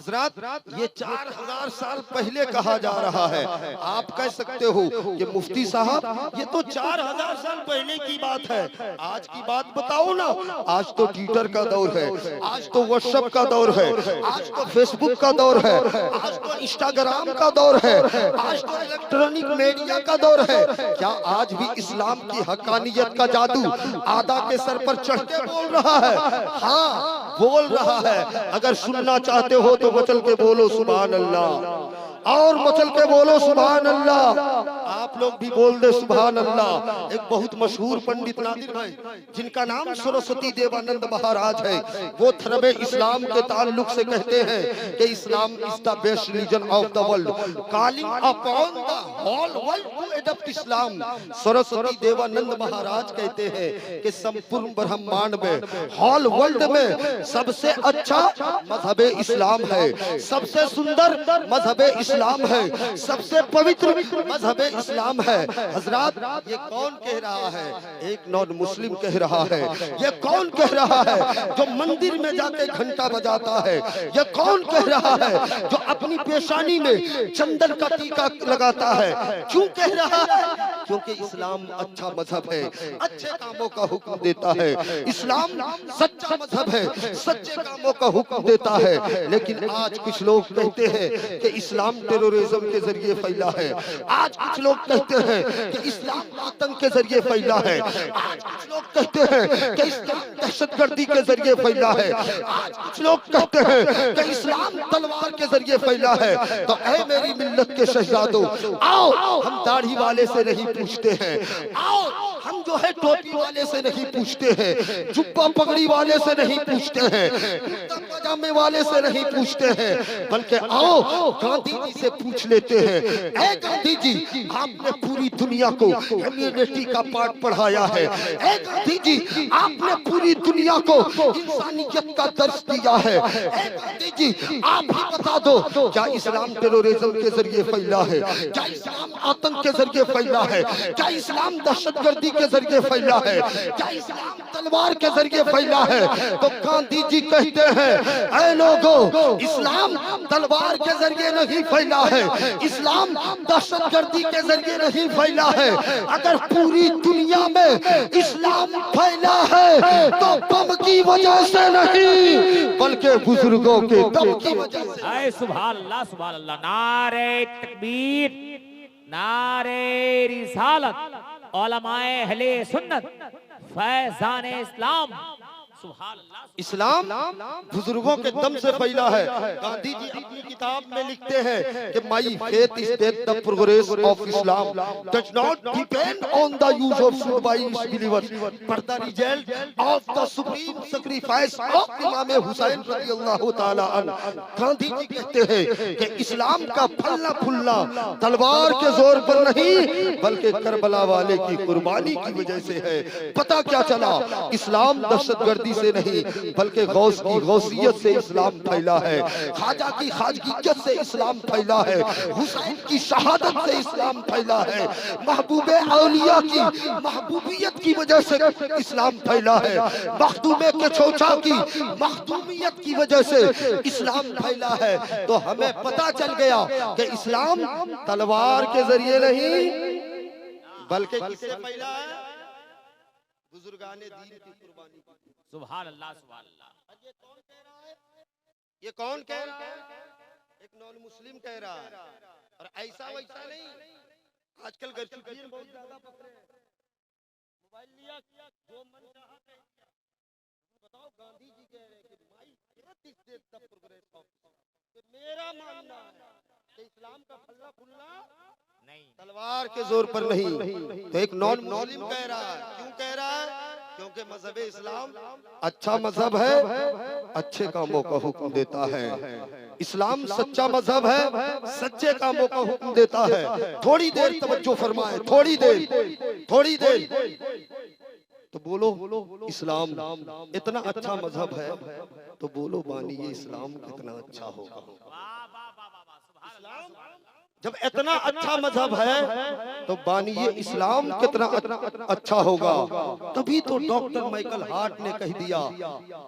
हजरात, ये 4000 साल पहले कहा जा रहा है। आप कह सकते हो कि मुफ्ती साहब ये तो 4000 साल पहले की बात है, आज की बात बताओ ना। आज तो ट्विटर का दौर है, आज तो व्हाट्सएप का दौर है, आज तो फेसबुक का दौर है, आज तो इंस्टाग्राम का दौर है, आज तो इलेक्ट्रॉनिक मीडिया का दौर है। क्या आज भी इस्लाम की हकानियत का जादू आदा के सर पर चढ़ के बोल रहा है? हाँ, बोल रहा है। अगर सुनना चाहते हो तो मचल के बोलो सुभान अल्लाह, और मचल के बोलो सुभान अल्लाह। आप लोग भी बोल दे सुभान अल्लाह। एक बहुत मशहूर पंडित नादिर भाई, जिनका नाम सरस्वती देवानंद महाराज है, वो धर्म इस्लाम के ताल्लुक से कहते हैं कि Islam is the best religion of the world, calling upon the whole world to adopt Islam. Saraswati Devanand Maharaj कहते हैं कि संपूर्ण ब्रह्मांड में, होल वर्ल्ड में सबसे अच्छा मजहब इस्लाम है, सबसे सुंदर मजहब इस्लाम है, सबसे पवित्र मजहब इस्लाम है। हजरात, ये कौन कह रहा है? एक नॉन मुस्लिम कह रहा है। ये कौन कह रहा है जो मंदिर में जाके घंटा बजाता है? ये कौन कह रहा है जो अपनी पेशानी में चंदन का टीका लगाता है? क्यों कह रहा है? क्योंकि इस्लाम अच्छा मजहब है, अच्छे कामों का हुक्म देता है। इस्लाम सच्चा मजहब है, सच्चे कामों का हुक्म देता है। लेकिन आज कुछ लोग कहते हैं कि इस्लाम टेररिज्म के जरिए फैला है, आज कुछ लोग कहते हैं कि इस्लाम आतंक के जरिए फैला है, आज कुछ लोग कहते हैं कि इस्लाम दहशतगर्दी के जरिए फैला है, आज कुछ लोग कहते हैं कि इस्लाम तलवार के जरिए फैला है। तो ऐ मेरी मिल्लत के शहजादों, आओ हम दाढ़ी वाले से नहीं पूछते हैं, आओ हम जो है टोपी वाले से नहीं पूछते हैं, जुब्बा पगड़ी वाले से नहीं पूछते हैं, कुर्ता पजामे वाले से नहीं पूछते हैं, बल्कि आओ गांधी जी से पूछ लेते हैं। ऐ गांधी जी, आपने पूरी दुनिया को ह्यूमैनिटी का पाठ पढ़ाया है। ऐ गांधी जी, आपने पूरी दुनिया को इंसानियत का दर्ज दिया है। गांधी जी आप ही बता दो, क्या इस्लाम टेररिज्म के जरिए फैला है? क्या इस्लाम आतंक के जरिए फैला है? क्या इस्लाम दहशतगर्दी के जरिए फैला है? क्या इस्लाम तलवार के जरिए फैला है? तो गांधी जी कहते हैं, ऐ लोगों, इस्लाम तलवार के जरिए नहीं फैला है, इस्लाम दहशतगर्दी के जरिए नहीं फैला है। अगर पूरी दुनिया में इस्लाम फैला है तो बम की वजह से नहीं, बल्कि बुजुर्गों के दम की वजह से। आए सुभान अल्लाह, सुभान अल्लाह। नारे तकबीर, नारे रिसालत, उलमाए अहले सुन्नत, फैजाने इस्लाम। सुभान अल्लाह। इस्लाम बुजुर्गों के दम से फैला है। गांधी जी अपनी किताब में लिखते हैं कि my faith is that the progress of Islam does not depend on the use of food by it's believers but the result of the supreme sacrifice of Imam Hussain रज़ियल्लाहु ताला अन्हु। गांधी जी कहते हैं कि इस्लाम का फलना फूलना तलवार के जोर पर नहीं, बल्कि करबला वाले की कुर्बानी की वजह से है। पता क्या चला? इस्लाम दहशतगर्दी से नहीं, बल्कि गौस की गौसियत से इस्लाम फैला है, ख्वाजा की ख्वाजगियत से इस्लाम फैला है, हुसैन की शहादत से इस्लाम फैला है, महबूबे औलिया की महबूबियत की वजह से इस्लाम फैला है, मखदूमे के चौचा की मखदूमियत की वजह से इस्लाम फैला है। तो हमें पता चल गया कि इस्लाम तलवार के जरिए नहीं, बल्कि किससे फैला है? बुजुर्गाने दीन की कुर्बानी। सुभान अल्लाह, सुभान अल्लाह। ये कौन कह रहा है? ये कौन कह रहा है? एक नॉन मुस्लिम कह रहा है। और ऐसा वैसा नहीं, आजकल घर चुकी बहुत ज्यादा पकड़े हैं। मोबाइल लिया, जो मन चाहा कह दिया। बताओ, गांधी जी कह रहे हैं कि my faith is the progress of Islam. मेरा मानना है कि इस्लाम का फलना फूलना नहीं, तलवार के जोर पर नहीं। तो एक नॉन मुस्लिम कह रहा है। क्यों कह रहा है? क्योंकि मजहब इस्लाम अच्छा मजहब है, अच्छे कामों का हुक्म देता है। इस्लाम सच्चा मजहब है, सच्चे कामों का हुक्म देता है। थोड़ी देर तवज्जो फरमाए, थोड़ी देर तो बोलो, इस्लाम इतना अच्छा मजहब है, तो बोलो बानी ये इस्लाम कितना अच्छा होगा। जब इतना अच्छा मजहब है तो बानिए इस्लाम कितना अच्छा होगा। तभी तो डॉक्टर माइकल हार्ट ने कह दिया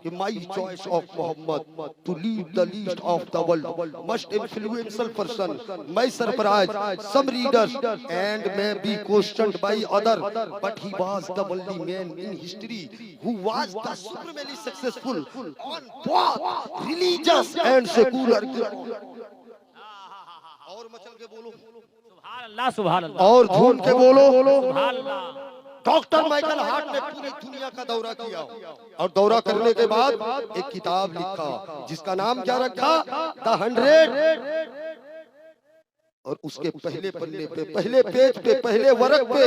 कि my choice of Muhammad to lead the list of the world most influential person. मैं surprise some readers and may be questioned by other but he was the only man in history who was the supremely successful on both religious and secular. और मचल के बोलो सुभान अल्लाह, सुभान अल्लाह। और झूम के बोलो सुभान अल्लाह। डॉक्टर माइकल हार्ट ने पूरी दुनिया का दौरा किया और दौरा करने के बाद एक किताब लिखा जिसका नाम क्या रखा? द 100। और उसके पहले पन्ने पे, पहले पेज पे, पहले वर्क पे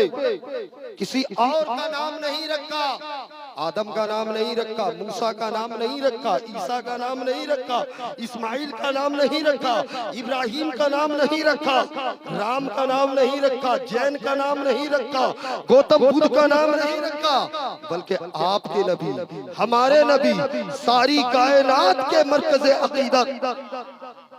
किसी और का नाम नहीं रखा। आदम का नाम नहीं रखा, मूसा का नाम नहीं रखा, ईसा का नाम नहीं रखा, इस्माइल का नाम नहीं रखा, इब्राहिम का नाम नहीं रखा, राम का नाम नहीं रखा, जैन का नाम नहीं रखा, गौतम बुद्ध का नाम नहीं रखा, बल्कि आपके नबी, हमारे नबी, सारी कायनात के मरकज़े अक़ीदत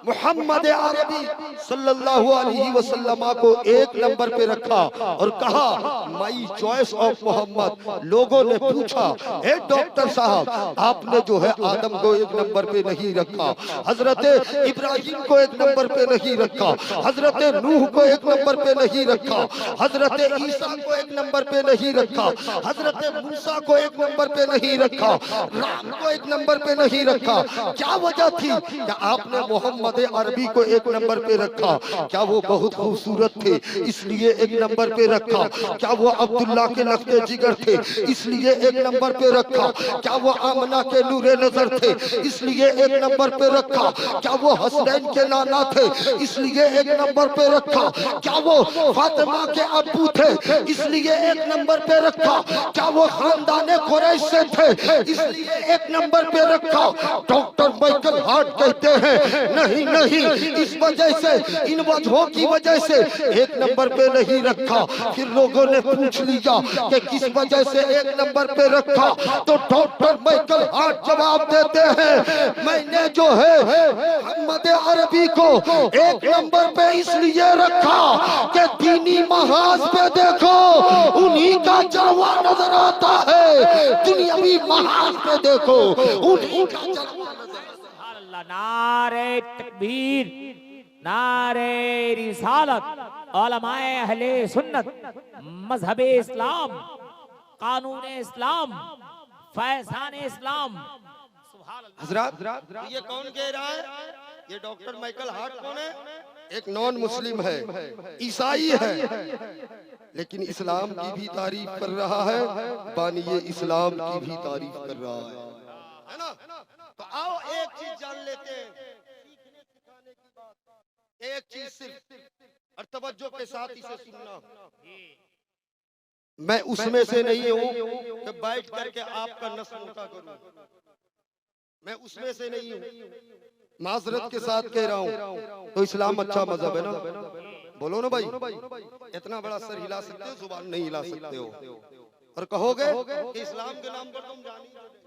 मोहम्मद अरबी सल्लल्लाहु अलैहि वसल्लम को एक नंबर पे रखा और कहा माई चॉइस ऑफ मोहम्मद। लोगों ने पूछा, हे डॉक्टर साहब, आपने जो है आदम को एक नंबर पे नहीं रखा, हजरत इब्राहिम को एक नंबर पे नहीं रखा, हजरत नूह को एक नंबर पे नहीं रखा, हजरत ईसा को एक नंबर पे नहीं रखा, हजरत मूसा को एक नंबर पे नहीं रखा, राम को एक नंबर पे नहीं रखा। क्या वजह थी कि आपने मोहम्मद अरबी को एक नंबर पे रखा? क्या वो बहुत खूबसूरत थे इसलिए एक नंबर पे रखा? क्या वो अब्दुल्ला के लफ्ज़े जिगर थे इसलिए एक नंबर पे रखा? क्या वो आमना के नूरे नजर थे इसलिए एक नंबर पे रखा? क्या वो हसनैन के नाना थे इसलिए एक नंबर पे रखा? क्या वो फातिमा के अब्बू थे इसलिए एक नंबर पे रखा? क्या वो खानदाने कुरैश से थे इसलिए एक नंबर पे रखा? डॉक्टर माइकल हार्ट कहते हैं नहीं, नहीं, इस वजह से, इन वजहों की वजह से 1 नंबर पे नहीं रखा। फिर लोगों ने पूछ लिया कि किस वजह से 1 नंबर पे रखा, तो डॉक्टर माइकल हार्ट जवाब देते हैं, मैंने जो है मोहम्मद अरबी को 1 नंबर पे इसलिए रखा कि दीनी महाज पे देखो उन्हीं का जलवा नजर आता है, दुनियावी महाज पे देखो उन्हीं का जलवा नजर आता है। अल्लाह, नारे तकबीर, नारे रिसालत, उलमाए अहले सुन्नत, मजहबे इस्लाम, कानून इस्लाम, फैज़ान इस्लाम। हजरत, ये कौन कह रहा है? ये डॉक्टर माइकल हार्ट कौन है? एक नॉन मुस्लिम है, ईसाई है, लेकिन इस्लाम की भी तारीफ कर रहा है, बानिए इस्लाम की भी तारीफ कर रहा है ना? तो आओ एक चीज जान लेते हैं, सीखने सिखाने की बात, एक चीज सिर्फ और तवज्जो के साथ इसे सुनना। मैं उसमें से नहीं हूं कि बैठ करके आपका नस मोटा करूं, मैं उसमें से नहीं हूं, माजरत के साथ कह रहा हूं। तो इस्लाम अच्छा मजहब है ना, बोलो ना भाई। इतना बड़ा सर हिला सकते हो, जुबान नहीं हिला सकते हो, और कहोगे कि इस्लाम के नाम पर तुम जान ही ना दे।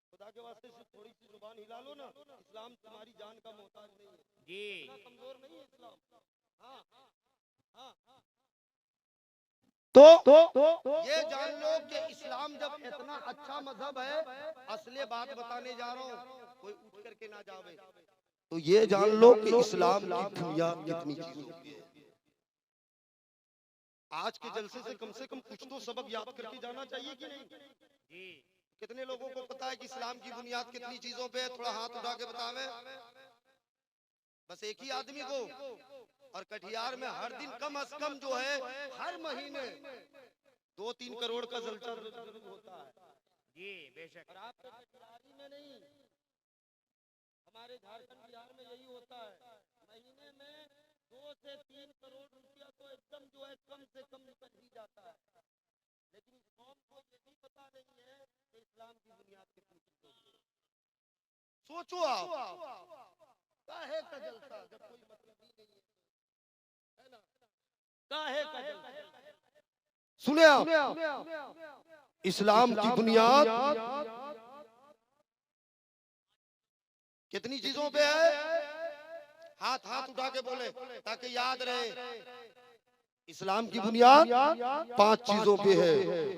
खुदा के वास्ते सिर्फ थोड़ी सी जुबान हिला लो ना, इस्लाम तुम्हारी जान का मोहताज नहीं है जी, कमजोर नहीं है इस्लाम। हाँ हाँ, तो ये जान लो कि इस्लाम जब इतना अच्छा मजहब है, असली बात बताने जा रहा हूँ, कोई उठ करके ना जावे, तो ये जान लो कि इस्लाम की बुनियाद कितनी चीजों की है। आज के जलसे से कम कुछ तो सबक याद करके जाना चाहिए कि नहीं जी? कितने लोगों को पता है कि इस्लाम की बुनियाद कितनी चीजों पे है? थोड़ा हाथ उठा के बतावे। बस एक ही आदमी को। और कटिहार में हर दिन कम से कम जो है हर महीने 2-3 करोड़ का जलसा जरूर होता है जी, बेशक। और आपके कटिहारी में नहीं, हमारे झारखंड बिहार में यही होता है, महीने में 2 से 3 करोड़ रुपया तो एकदम जो है कम से कम निकल ही जाता है। लेकिन इस कौम को ये भी पता नहीं है कि इस्लाम की बुनियाद कितनी चीजों। सोचो आप, काहे का जलसा जब कोई मतलब ही नहीं है ना? काहे का जलसा? सुने आप, इस्लाम की बुनियाद कितनी चीजों पे है? हाथ उठा के बोले ताकि याद रहे। इस्लाम की बुनियाद 5 चीजों पे है,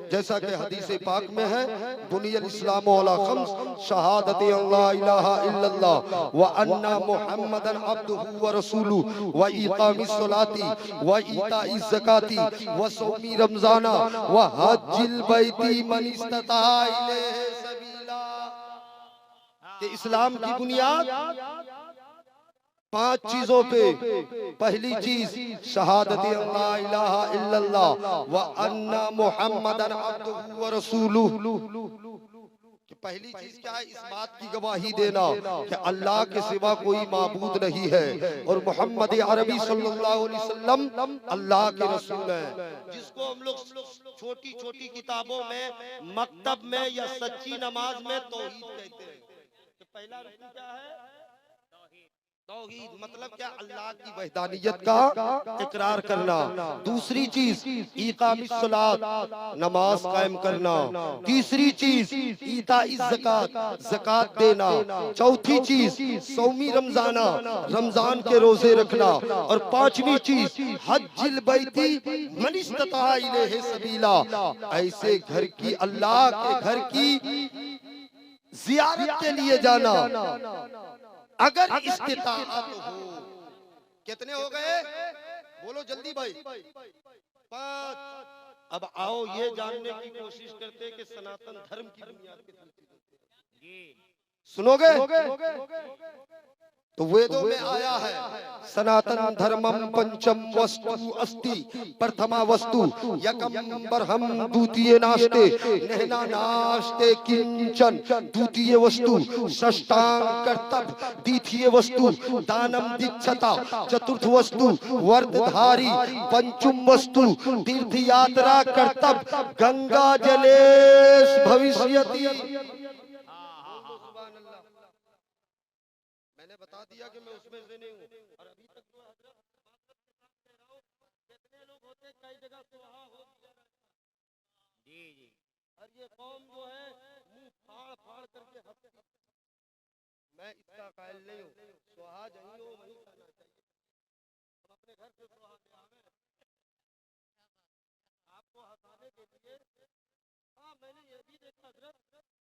जैसा कि हदीस पाक में है, बुनियल इस्लाम अला खम्स, शहादत अल्ला इलाहा इल्लल्लाह व अन्ना मुहम्मदन अब्दुहु व रसूलुहु व इकामिस सलाती व इताइज ज़काती व सौमी रमजाना व हज्जिल बैती मन इस्तता इलैहि सबीला। कि इस्लाम की बुनियाद 5 चीजों पे। पहली चीज शहादत अल्ला इलाहा इल्लल्लाह व अन्ना मुहम्मदन अब्दुहु व रसूलुहु। कि पहली चीज क्या है? इस बात की गवाही देना कि अल्लाह के सिवा कोई माबूद नहीं है और मोहम्मद अरबी सल्लल्लाहु अलैहि वसल्लम अल्लाह के रसूल हैं, जिसको हम लोग छोटी छोटी किताबों में, मकतब में या सच्ची नमाज में तौहीद कहते हैं। तो पहला रुकन क्या है? तौहीद। मतलब क्या? अल्लाह की वहदानियत का इकरार करना। दूसरी चीज इकामिस सलात, नमाज कायम करना। तीसरी चीज इताइज ज़कात, ज़कात देना। चौथी चीज सौमी रमजाना, रमजान के रोजे रखना। और 5वीं चीज हज्जिल बैती मन इस्तता इलैहि सबीला, ऐसे घर की, अल्लाह के घर की जियारत के लिए जाना अगर इस्तिताअत हो। कितने हो गए? बोलो जल्दी भाई। 5। अब आओ ये जानने की कोशिश करते कि सनातन धर्म की बुनियाद कितनी है। सुनोगे? तो वेदों में आया है, सनातन धर्मम पंचम वस्तु अस्ति, प्रथमा वस्तु यकम बरहम, द्वितीय नास्ते नहना नास्ते किंचन, द्वितीय वस्तु षष्टांग कर्तव्य, द्वितीय वस्तु दानम दीक्षता, चतुर्थ वस्तु वर्तधारी, पंचम वस्तु तीर्थ यात्रा कर्तव्य, गंगा जलेश भविष्यति। बता दिया कि मैं उसमें से नहीं हूँ। और अभी तक जो हजरत कितने लोग होते कई जगह सुहा हो जी जी। और ये कौम जो है मुंह फाड़ फाड़ करके हंसती। मैं इसका कायल नहीं हूँ, सुहा जहीं हो वहीं जाना चाहिए। हम अपने घर से सुहा ले आवे आपको हंसाने के लिए। हाँ मैंने ये भी देखा हजरत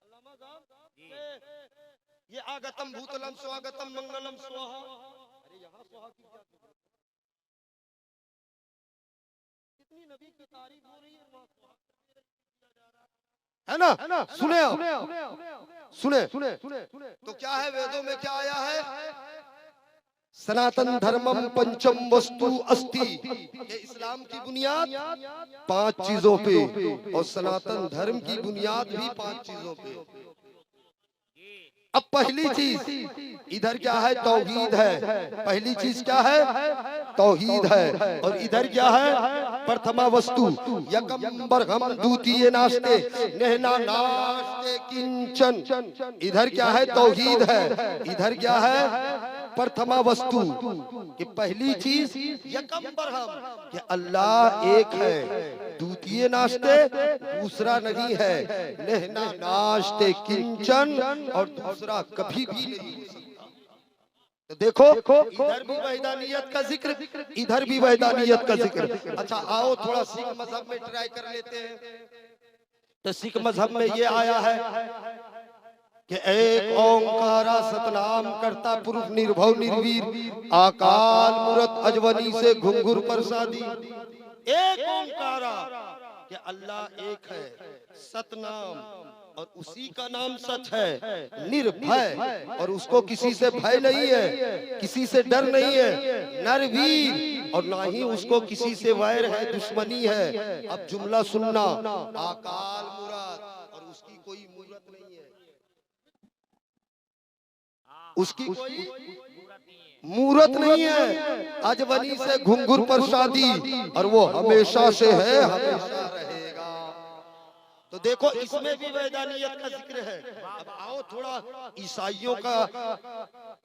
अल्लामा साहब ये आगतम भूतलम स्वागतम मंगलम स्वाहा। अरे यहाँ स्वाहा की क्या जरूरत? कितनी नबी की तारीफ हो रही है वहाँ स्वाहा है ना? सुने आप, सुने तो क्या है वेदों में क्या आया है? सनातन धर्मम पंचम वस्तु अस्ति, ये इस्लाम की बुनियाद 5 चीजों पे और सनातन धर्म की बुनियाद भी 5 चीजों पे। अब पहली चीज इधर क्या है? तौहीद है। पहली चीज क्या है? तौहीद है। और इधर क्या है? प्रथमा वस्तु यकम बरहम द्वितीय नास्ते नहना नास्ते किंचन। इधर क्या है? तौहीद है। इधर क्या है? प्रथमा वस्तु कि पहली चीज यकम बरहम कि अल्लाह एक है। द्वितीय नास्ते दूसरा नहीं है। नहना नास्ते किंचन और दूसरा कभी भी नहीं हो सकता। तो देखो इधर भी वहदानियत का जिक्र, इधर भी वहदानियत का जिक्र। अच्छा आओ थोड़ा सिख मजहब में ट्राई कर लेते हैं। तो सिख मजहब में ये आया है कि एक ओंकारा सतनाम करता पुरुष निर्भव निर्वीर अकाल मूरत अजवनी से घुंघुर प्रसादी। एक ओंकारा कि अल्लाह एक है, सतनाम और उसी का नाम सच है, निर्भय और उसको किसी से भय नहीं है, किसी से डर नहीं है, नरवीर और ना ही उसको किसी से वैर है, दुश्मनी है। अब जुमला सुनना, अकाल मूरत और उसकी कोई मूरत नहीं है, उसकी कोई मूरत नहीं है, अजवनी से घुंघुर प्रसादी और वो हमेशा से है, हमेशा रहेगा। तो देखो इसमें भी वैदानियत का जिक्र है। अब आओ थोड़ा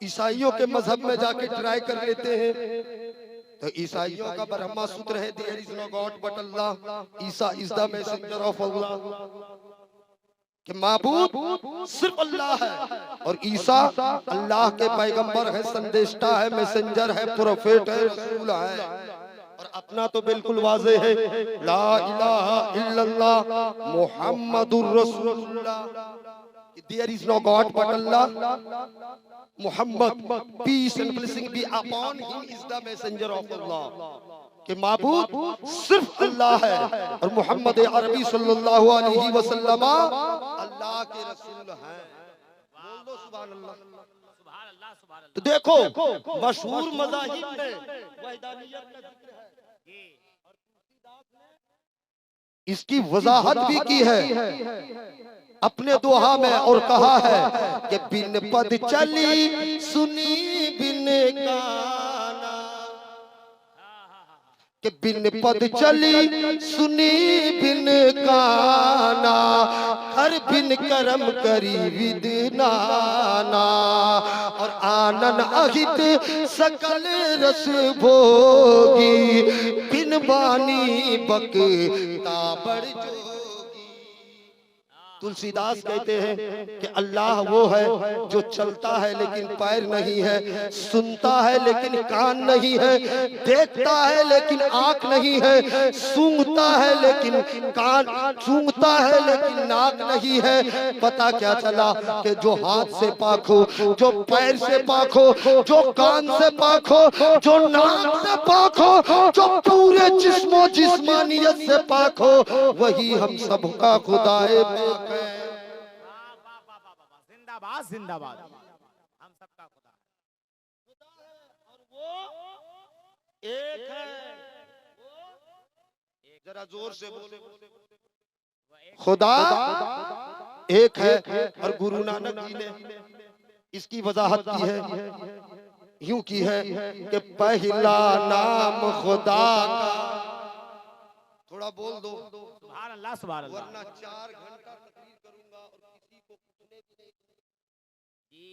ईसाइयों के मजहब में जाके ट्राई कर लेते हैं। तो ईसाइयों का ब्रह्मा सूत्र है, there is no God but Allah, Isa is the messenger of Allah, कि माबूद सिर्फ अल्लाह है और ईसा अल्लाह के पैगंबर है, संदेशता है, मैसेंजर है, प्रोफेट है, रसूल है। और अपना तो बिल्कुल वाज़े है, ला इलाहा इल्लल्लाह मुहम्मदुर रसूलुल्लाह, there is no God but Allah, Muhammad peace and blessing be upon him is the messenger of Allah, कि माबूद सिर्फ अल्लाह है और मोहम्मद अरबी सल्लल्लाहु अलैहि वसल्लम अल्लाह के रसूल हैं। बोल दो सुभान अल्लाह। तो देखो मशहूर मज़ाहिब में वहदानियत का जिक्र है, इसकी वजाहत भी की है अपने दोहा में और कहा है कि बिन पद चली सुनी बिन गाना, कि बिन पद चली सुनी बिन गाना, हर बिन करम करी विद नाना, और आनन अहित सकल रस भोगी, बिन बानी बक ताबड़ जोगी। तुलसीदास कहते हैं कि अल्लाह वो है जो चलता है लेकिन पैर नहीं है, सुनता है लेकिन कान नहीं है, देखता है लेकिन आंख नहीं है, सूंघता है लेकिन सूंघता है लेकिन नाक नहीं है। पता क्या चला कि जो हाथ से पाखो, जो पैर से पाखो, जो कान से पाखो, जो नाक से पाखो, जो पूरे जिस्मो जिस्मानियत से पाखो, वही हम सबका खुदाए पाक। जिंदाबाद जिंदाबाद, हम सबका खुदा है और वो एक है। जरा जोर से बोले, खुदा एक है। और गुरु नानक जी ने इसकी वजाहत की है, यूं की है कि पहला नाम खुदा का, थोड़ा बोल दो सुभान अल्लाह सुभान अल्लाह, वरना 4 घंटा तकरीर करूंगा और किसी को पूछने भी नहीं। जी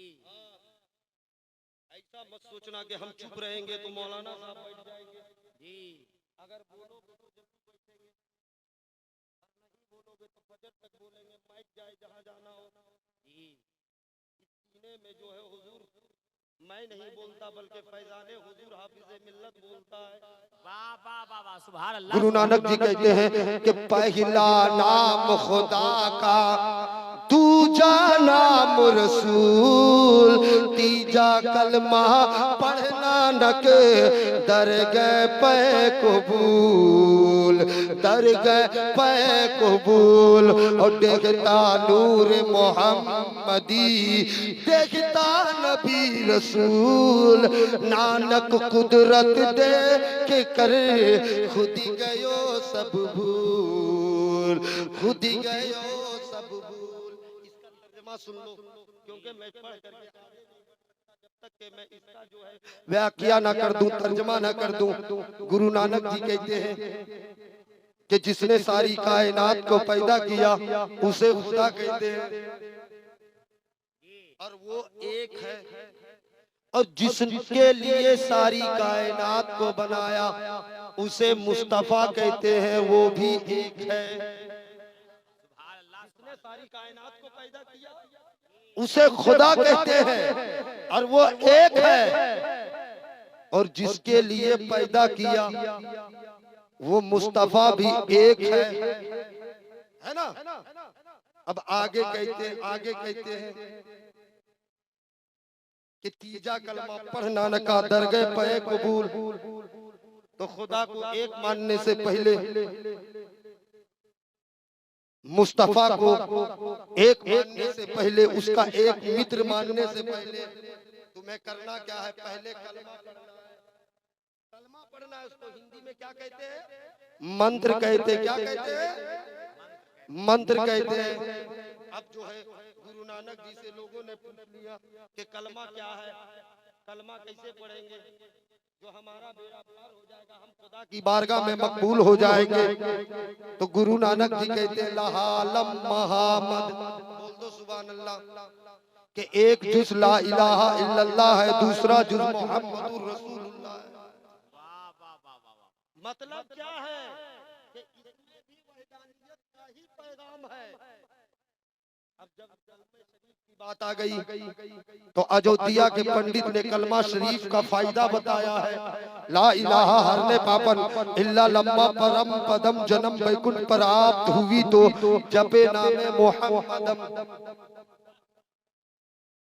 ऐसा मत सोचना कि हम चुप रहेंगे तो मौलाना साहब बैठ जाएंगे जी। अगर बोलोगे तो जरूर बैठेंगे, और नहीं बोलोगे तो फजर तक बोलेंगे, माइक जाए जहाँ जाना हो जी। इस सीने में जो है हुजूर, मैं नहीं बोलता बल्कि फैजाने हुजूर हाफिज़े मिल्लत बोलता है। वाह वाह वाह वाह, सुभान अल्लाह। गुरु नानक जी कहते हैं कि पहला नाम खुदा का, दूजा नाम रसूल, तीजा कलमा पढ़ना नक, दरगह पे कबूल, दरगह पे कबूल। और देखता नूर मोहम्मदी, देखता नबी रसूल, नानक कुदरत देख कर खुद ही गयो सब भूल, खुद ही गयो सब भूल। इसका तर्जुमा सुन लो, क्योंकि मैं पढ़ करके जब तक कि मैं इसका जो है व्याख्या ना कर दूं, तर्जुमा ना कर दूं। गुरु नानक जी कहते हैं कि जिसने सारी कायनात को पैदा किया उसे खुदा कहते हैं, और वो एक है। और जिसके लिए सारी कायनात को बनाया उसे मुस्तफा कहते हैं, वो भी एक है। जिसने सारी कायनात को पैदा किया उसे खुदा कहते हैं, और वो एक है। और जिसके लिए पैदा किया वो मुस्तफा भी एक है ना। अब आगे कहते हैं कि तीजा कलमा पढ़ना न का दरगह पे कबूल। तो खुदा को एक मानने से पहले, मुस्तफा को एक मानने से पहले, उसका एक मित्र मानने से पहले तुम्हें करना क्या है? पहले कलमा पढ़ना है। कलमा पढ़ना है, उसको हिंदी में क्या कहते हैं? मंत्र कहते हैं। क्या कहते हैं? मंत्र कहते हैं। अब जो है गुरु नानक जी से लोगों ने पूछ लिया कि कलमा क्या है, कलमा कैसे पढ़ेंगे जो हमारा बेड़ा पार हो जाएगा, हम खुदा की बारगाह में मकबूल हो जाएंगे। तो गुरु नानक जी कहते हैं लहालम मोहम्मद, बोल दो सुभान अल्लाह, कि एक जुज ला इलाहा इल्लल्लाह है, दूसरा जुज मोहम्मदुर रसूलुल्लाह है। मतलब क्या है कि इसमें भी वहदानियत का ही पैगाम है। अब जब कलमा शरीफ की बात आ गई तो अयोध्या के पंडित ने कलमा शरीफ का फायदा बताया है। ला इलाहा हरने पापन इल्ला लम्मा परम पदम जन्म बैकुंठ प्राप्त हुई तो जपे नामे मोहम्मदम।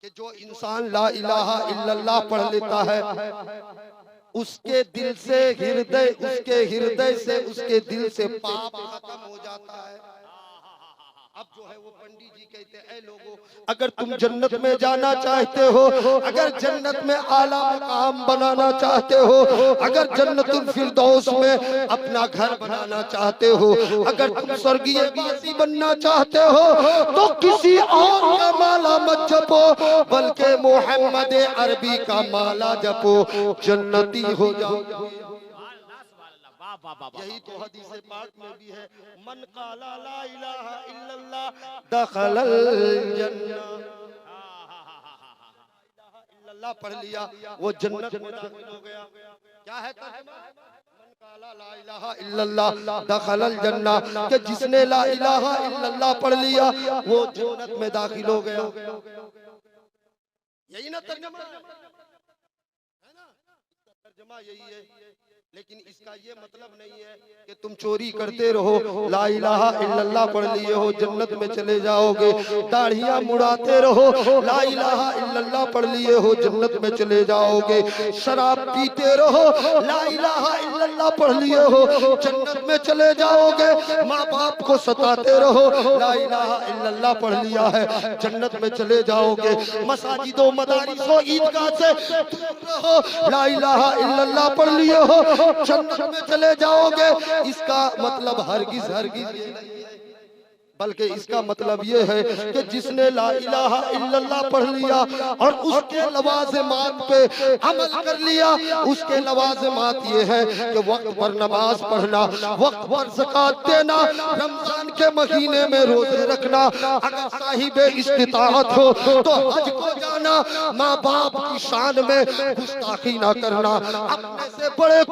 कि जो इंसान ला इलाहा इल्लल्लाह पढ़ लेता है उसके दिल से हृदय, उसके हृदय से, उसके दिल से पाप खत्म हो जाता है। अब जो है वो पंडित जी कहते हैं, ऐ लोगों, अगर तुम जन्नत में जाना चाहते हो, अगर जन्नत में आला मकाम बनाना चाहते हो, अगर जन्नतुल फिरदौस में अपना घर बनाना चाहते हो, अगर तुम स्वर्गीय वासी बनना चाहते हो, तो किसी और का माला मत जपो, बल्कि मोहम्मद अरबी का माला जपो, जन्नती हो जाओ। यही तो हदीस पाक में भी है, मन काला ला इलाहा इल्लल्लाह दखलल जन्नह। इल्लल्लाह पढ़ लिया वो जन्नत में दाखिल हो गया। क्या है तर्जुमा? मन काला ला इलाहा इल्लल्लाह दखलल जन्नह, कि जिसने ला इलाहा इल्लल्लाह पढ़ लिया वो जन्नत में दाखिल हो गया। यही ना तर्जुमा है ना? तर्जुमा यही है। लेकिन इसका ये मतलब नहीं है कि तुम चोरी करते रहो, ला इलाहा इल्लल्लाह पढ़ लिए हो जन्नत में चले जाओगे। दाढ़ियां मुड़ाते रहो, ला इलाहा इल्लल्लाह पढ़ लिए हो जन्नत में चले जाओगे। शराब पीते रहो, ला इलाहा इल्लल्लाह पढ़ लिए हो जन्नत में चले जाओगे। माँ बाप को सताते रहो, ला इलाहा इल्लल्लाह पढ़ लिया है जन्नत में चले जाओगे। मसाजिदों मदारिसों ईदगाह से दूर रहो, ला इलाहा इल्लल्लाह पढ़ लिए हो जन्नत में चले जाओगे। इसका मतलब हरगिज हरगिज नहीं है, बल्कि इसका मतलब ये है कि जिसने ला इलाहा इल्लल्लाह पढ़ लिया और उसके लवाज़िमात पे अमल कर लिया, उसके लवाज़िमात ये है कि वक्त पर नमाज पढ़ना, वक्त पर ज़कात देना, रमजान के महीने में रोजे रखना, अगर साहिब इस्तिताअत हो तो हज को जाना, खाना, माँ बाप की शान में गुस्ताखी ना करना, अपने से बड़े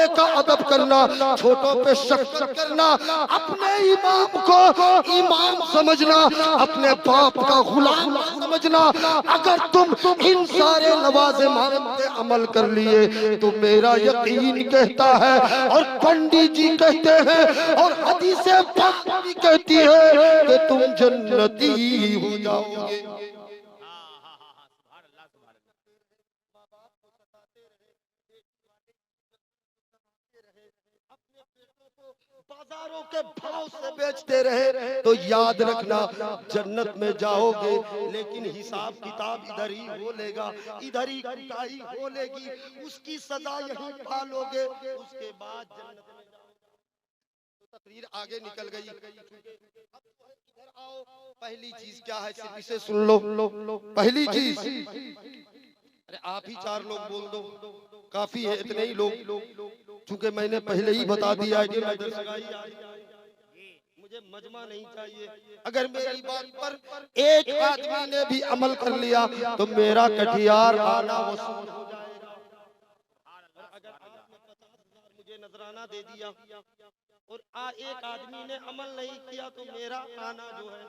का अदब करना, छोटों पे शफ़क़त करना, अपने इमाम को इमाम समझना, अपने बाप का गुलाम समझना। अगर तुम इन सारे लवाज़िमात पे अमल कर लिए तो मेरा यकीन कहता है, और पंडित जी कहते हैं, और हदीसे पाक भी कहती है कि तुम जन्नती हो जाओगे। बाजारों के भाव से बेचते रहे तो याद रखना जन्नत में जाओगे, लेकिन हिसाब किताब इधर ही हो लेगा, इधर ही कुटाई हो लेगी, उसकी सजा यहीं पालोगे, उसके बाद जन्नत में जाओगे। तो तकरीर आगे निकल गई। इधर आओ, पहली चीज क्या है, सिर्फ इसे सुन लो। पहली चीज, अरे आप ही 4 लोग बोल दो, काफी है इतने ही लोग, चूंकि मैंने पहले ही बता दिया है कि मैं मुझे मजमा नहीं चाहिए। अगर मेरी बात पर एक आदमी ने भी अमल कर लिया तो मेरा कटियार आना वसूल हो जाएगा। अगर आपने 50,000 मुझे नजराना दे दिया और एक आदमी ने अमल नहीं किया तो मेरा आना जो है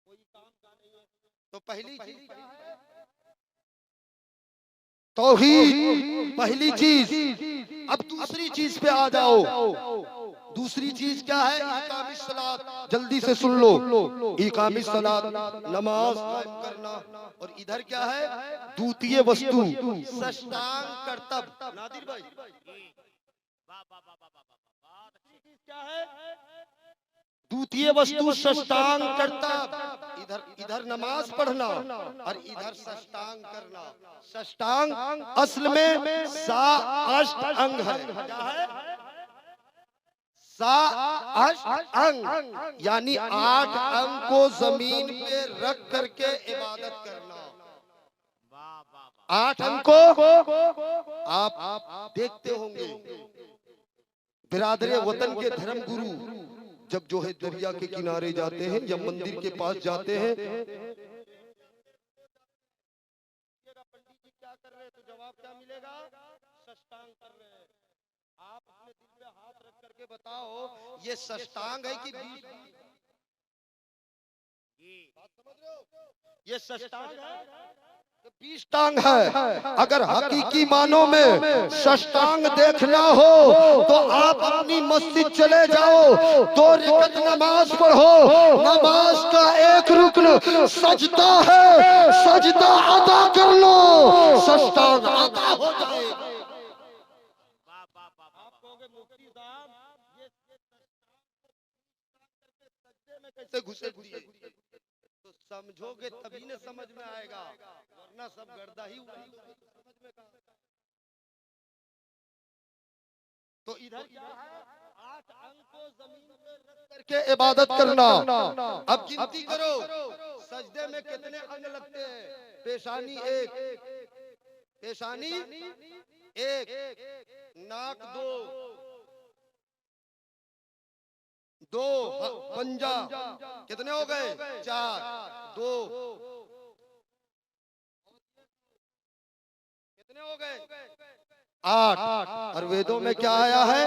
कोई काम का नहीं है। तो पहली चीज तौहीद, पहली चीज। अब दूसरी चीज पे आ जाओ। दूसरी चीज क्या है? इकामिस सलात। जल्दी से सुन लो, इकामिस सलात, नमाज कायम करना। और इधर क्या है? द्वितीय वस्तु साष्टांग कर्तव्य। नादिर भाई क्या है? द्वितीय वस्तु साष्टांग कर्तव्य। इधर नमाज पढ़ना और इधर साष्टांग करना। साष्टांग असल में 7 अंग है। क्या है? 7 अंग, यानी 8 अंग को जमीन पे रख करके इबादत करना। 8 अंग को आप देखते होंगे, बिरादरे वतन के धर्म गुरु जब जो है दरिया के किनारे जाते हैं या मंदिर के पास जाते हैं, पंडित जी क्या कर रहे हैं, तो जवाब क्या मिलेगा? साष्टांग कर रहे हैं। आप अपने दिल पे हाथ रख करके बताओ, ये साष्टांग है कि बीच? बात समझ रहे हो? ये साष्टांग है, 20 टांग है। अगर हकीकी मानों में साष्टांग देखना हो तो आप अपनी मस्जिद चले जाओ, 2 रकात नमाज पढ़ो। नमाज का एक रुकन सजदा है, सजदा अदा कर लो, साष्टांग अदा हो जाएगा। आप कहोगे मुफ्ती साहब ये सजदे में कैसे घुसे? तो समझोगे तभी न समझ में आएगा, वरना सब गर्दा ही हुआ। समझ में तो इधर क्या है? 8 अंग को जमीन पे रख करके इबादत करना। अब गिनती करो, सजदे में कितने अंग लगते हैं? पेशानी 1, पेशानी 1, नाक 2, पंजा कितने हो गए? 4, 2 कितने हो गए? 8। और वेदों में क्या आया है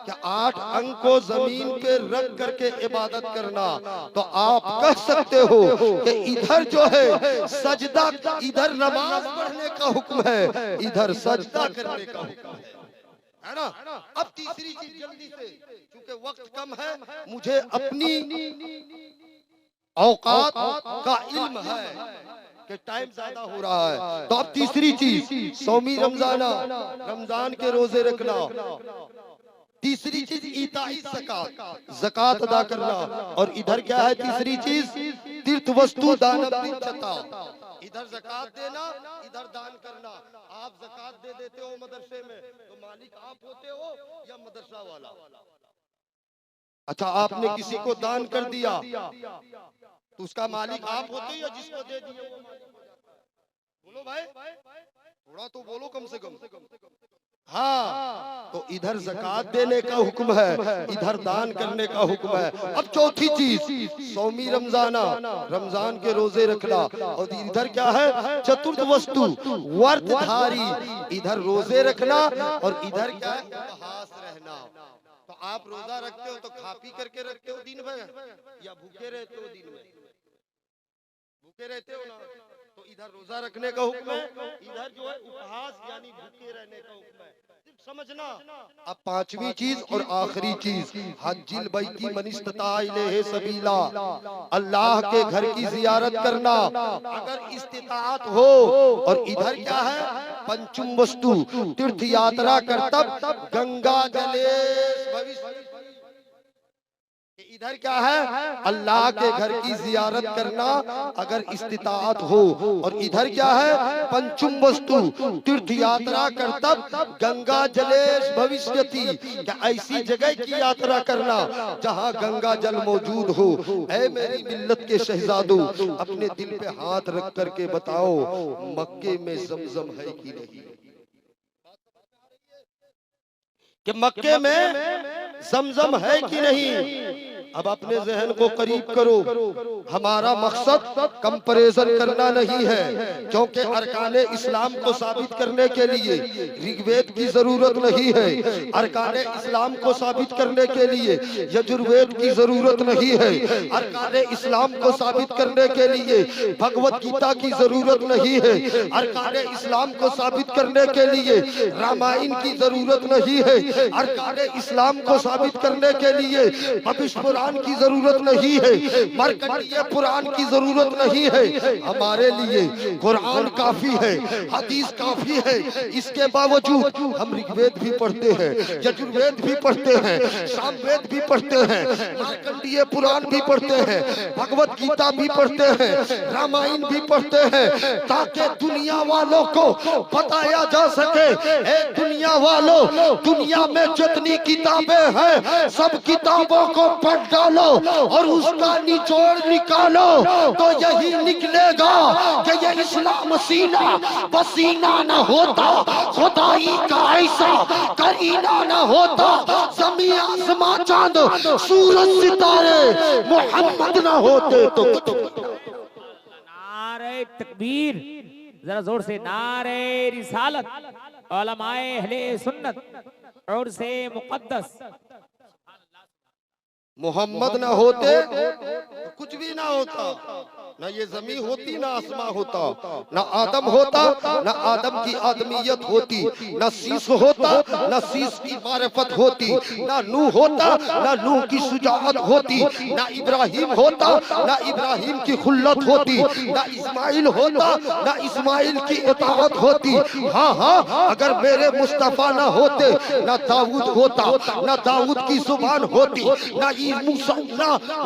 कि 8 अंग को जमीन पे रख करके इबादत करना। तो आप कह सकते हो कि इधर जो है सजदा, इधर नमाज पढ़ने का हुक्म है, इधर सजदा करने का हुक्म है ना? अब तीसरी चीज जल्दी से, क्योंकि वक्त कम है, मुझे अपनी औकात का इल्म है कि टाइम ज्यादा हो रहा है। तो अब तीसरी चीज, सौमी रमजान के रोजे रखना। तीसरी चीज ईताई ज़कात, ज़कात अदा करना। और इधर क्या है तीसरी चीज? तीर्थ वस्तु दान। इधर ज़कात देना, इधर दान करना। आप ज़कात दे देते हो मदरसे में तो मालिक आप होते हो या मदरसा वाला? अच्छा, आपने किसी को दान कर दिया तो उसका मालिक आप होते हो या जिसको दे दिए? बोलो भाई, थोड़ा तो बोलो कम से कम। हाँ, तो इधर ज़कात देने का हुक्म है, इधर दान करने का हुक्म है। अब चौथी चीज सौमी रमजाना, रमजान के रोजे रखना। और इधर क्या है? चतुर्थ वस्तु व्रतधारी, इधर रोजे रखना और इधर क्या है? उपवास रहना। तो आप रोजा रखते हो तो खा पी करके रखते हो दिन भर, या भूखे रहते हो दिन में? भूखे रहते हो ना, तो इधर रोजा रखने का हुक्म है, इधर जो है उपवास यानी भूखे रहने का हुक्म है। सिर्फ समझना। अब पांचवी चीज और आखिरी चीज, हज्जिल बैती मन इस्तता इलैहि सबीला, अल्लाह के घर की जियारत करना अगर इस्तिताअत हो। और इधर क्या है? पंचम वस्तु तीर्थ यात्रा कर्तव्य गंगा जलेश भविष्य। इधर क्या है? अल्लाह के घर की जियारत करना अगर इस्तिताअत हो। और इधर क्या है? पंचम वस्तु तीर्थ यात्रा कर्तव्य गंगा जलेश भविष्यति, क्या ऐसी जगह की यात्रा करना जहां गंगा जल मौजूद हो। ऐ मेरी मिल्लत के शहजादों, अपने दिल पे हाथ रख करके बताओ, मक्के में जमजम है कि नहीं? कि मक्के में जमजम है कि नहीं? अब अपने जहन को करीब करो। हमारा मकसद कंपैरिजन करना नहीं है, क्योंकि अरकाने इस्लाम को साबित करने के लिए ऋग्वेद की जरूरत नहीं है, अरकाने इस्लाम को साबित करने के लिए यजुर्वेद की जरूरत नहीं है, अरकाने इस्लाम को साबित करने के लिए भगवत गीता की जरूरत नहीं है, अरकाने इस्लाम को साबित करने के लिए रामायण की जरूरत नहीं है, अरकाने इस्लाम को साबित करने के लिए भविष्य पुराण की जरूरत नहीं है, मार्कंडेय पुराण की जरूरत नहीं है। हमारे लिए कुरान काफी है, हदीस काफी है। इसके बावजूद हम ऋग्वेद भी पढ़ते हैं, यजुर्वेद भी पढ़ते हैं, सामवेद भी पढ़ते हैं, मार्कंडेय पुराण भी पढ़ते हैं, भगवत गीता भी पढ़ते हैं, रामायण भी पढ़ते हैं, ताकि दुनिया वालों को बताया जा सके, ए दुनिया वालों, दुनिया में जितनी किताबें हैं सब किताबों को पढ़ डालो और उसका निचोड़ निकालो, तो यही निकलेगा कि ये इस्लाम सीना पसीना न होता, खुदाई का ऐसा करीना न होता, ज़मीन आसमां चांद सूरज सितारे मोहम्मद न होते तो। नारे तकबीर, जरा जोर से नारे रिसालत, उलमाए अहले सुन्नत और से मुकद्दस। मोहम्मद ना होते तो कुछ भी ना होता, ना ये जमीन होती ना आसमां होता, ना आदम होता ना आदम की आदमियत होती, ना शीश होता ना शीश की मारिफत होती, ना नूह होता ना नूह की शुजाअत होती, ना इब्राहिम होता ना इब्राहिम की खुल्लत होती, ना इस्माइल होता ना इस्माइल की इताअत होती। हाँ हाँ, अगर मेरे मुस्तफा ना होते ना दाऊद होता, ना दाऊद की जुबान होती, ना मूसा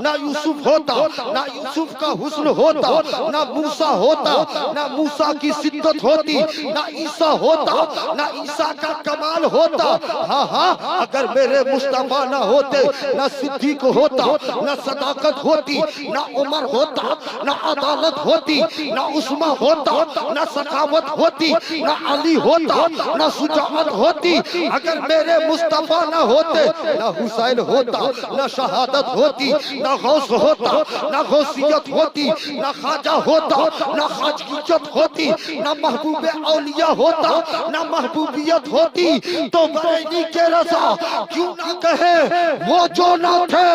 ना यूसुफ होता, ना यूसुफ का हुस्न होता, ना मूसा होता, ना मूसा की शिद्दत होती, ना ईसा होता, ना ईसा का कमाल होता। हाँ हाँ, अगर मेरे मुस्तफा ना होते ना सिद्दीक होता, ना सदाकत होती, ना उमर होता, ना अदालत होती, ना उस्मा होता, ना सखावत होती, ना अली होता, ना शुजाअत होती। अगर मेरे मुस्तफा ना होते ना हुसैन होता, ना शहादत होती, ना गौस होता, ना गौसियत होती, ना खाजा होता, ना खाजगियत होती, ना महबूब औलिया होता, ना महबूबियत होती। तो बरेली के रज़ा क्यों ना कहे, वो जो ना थे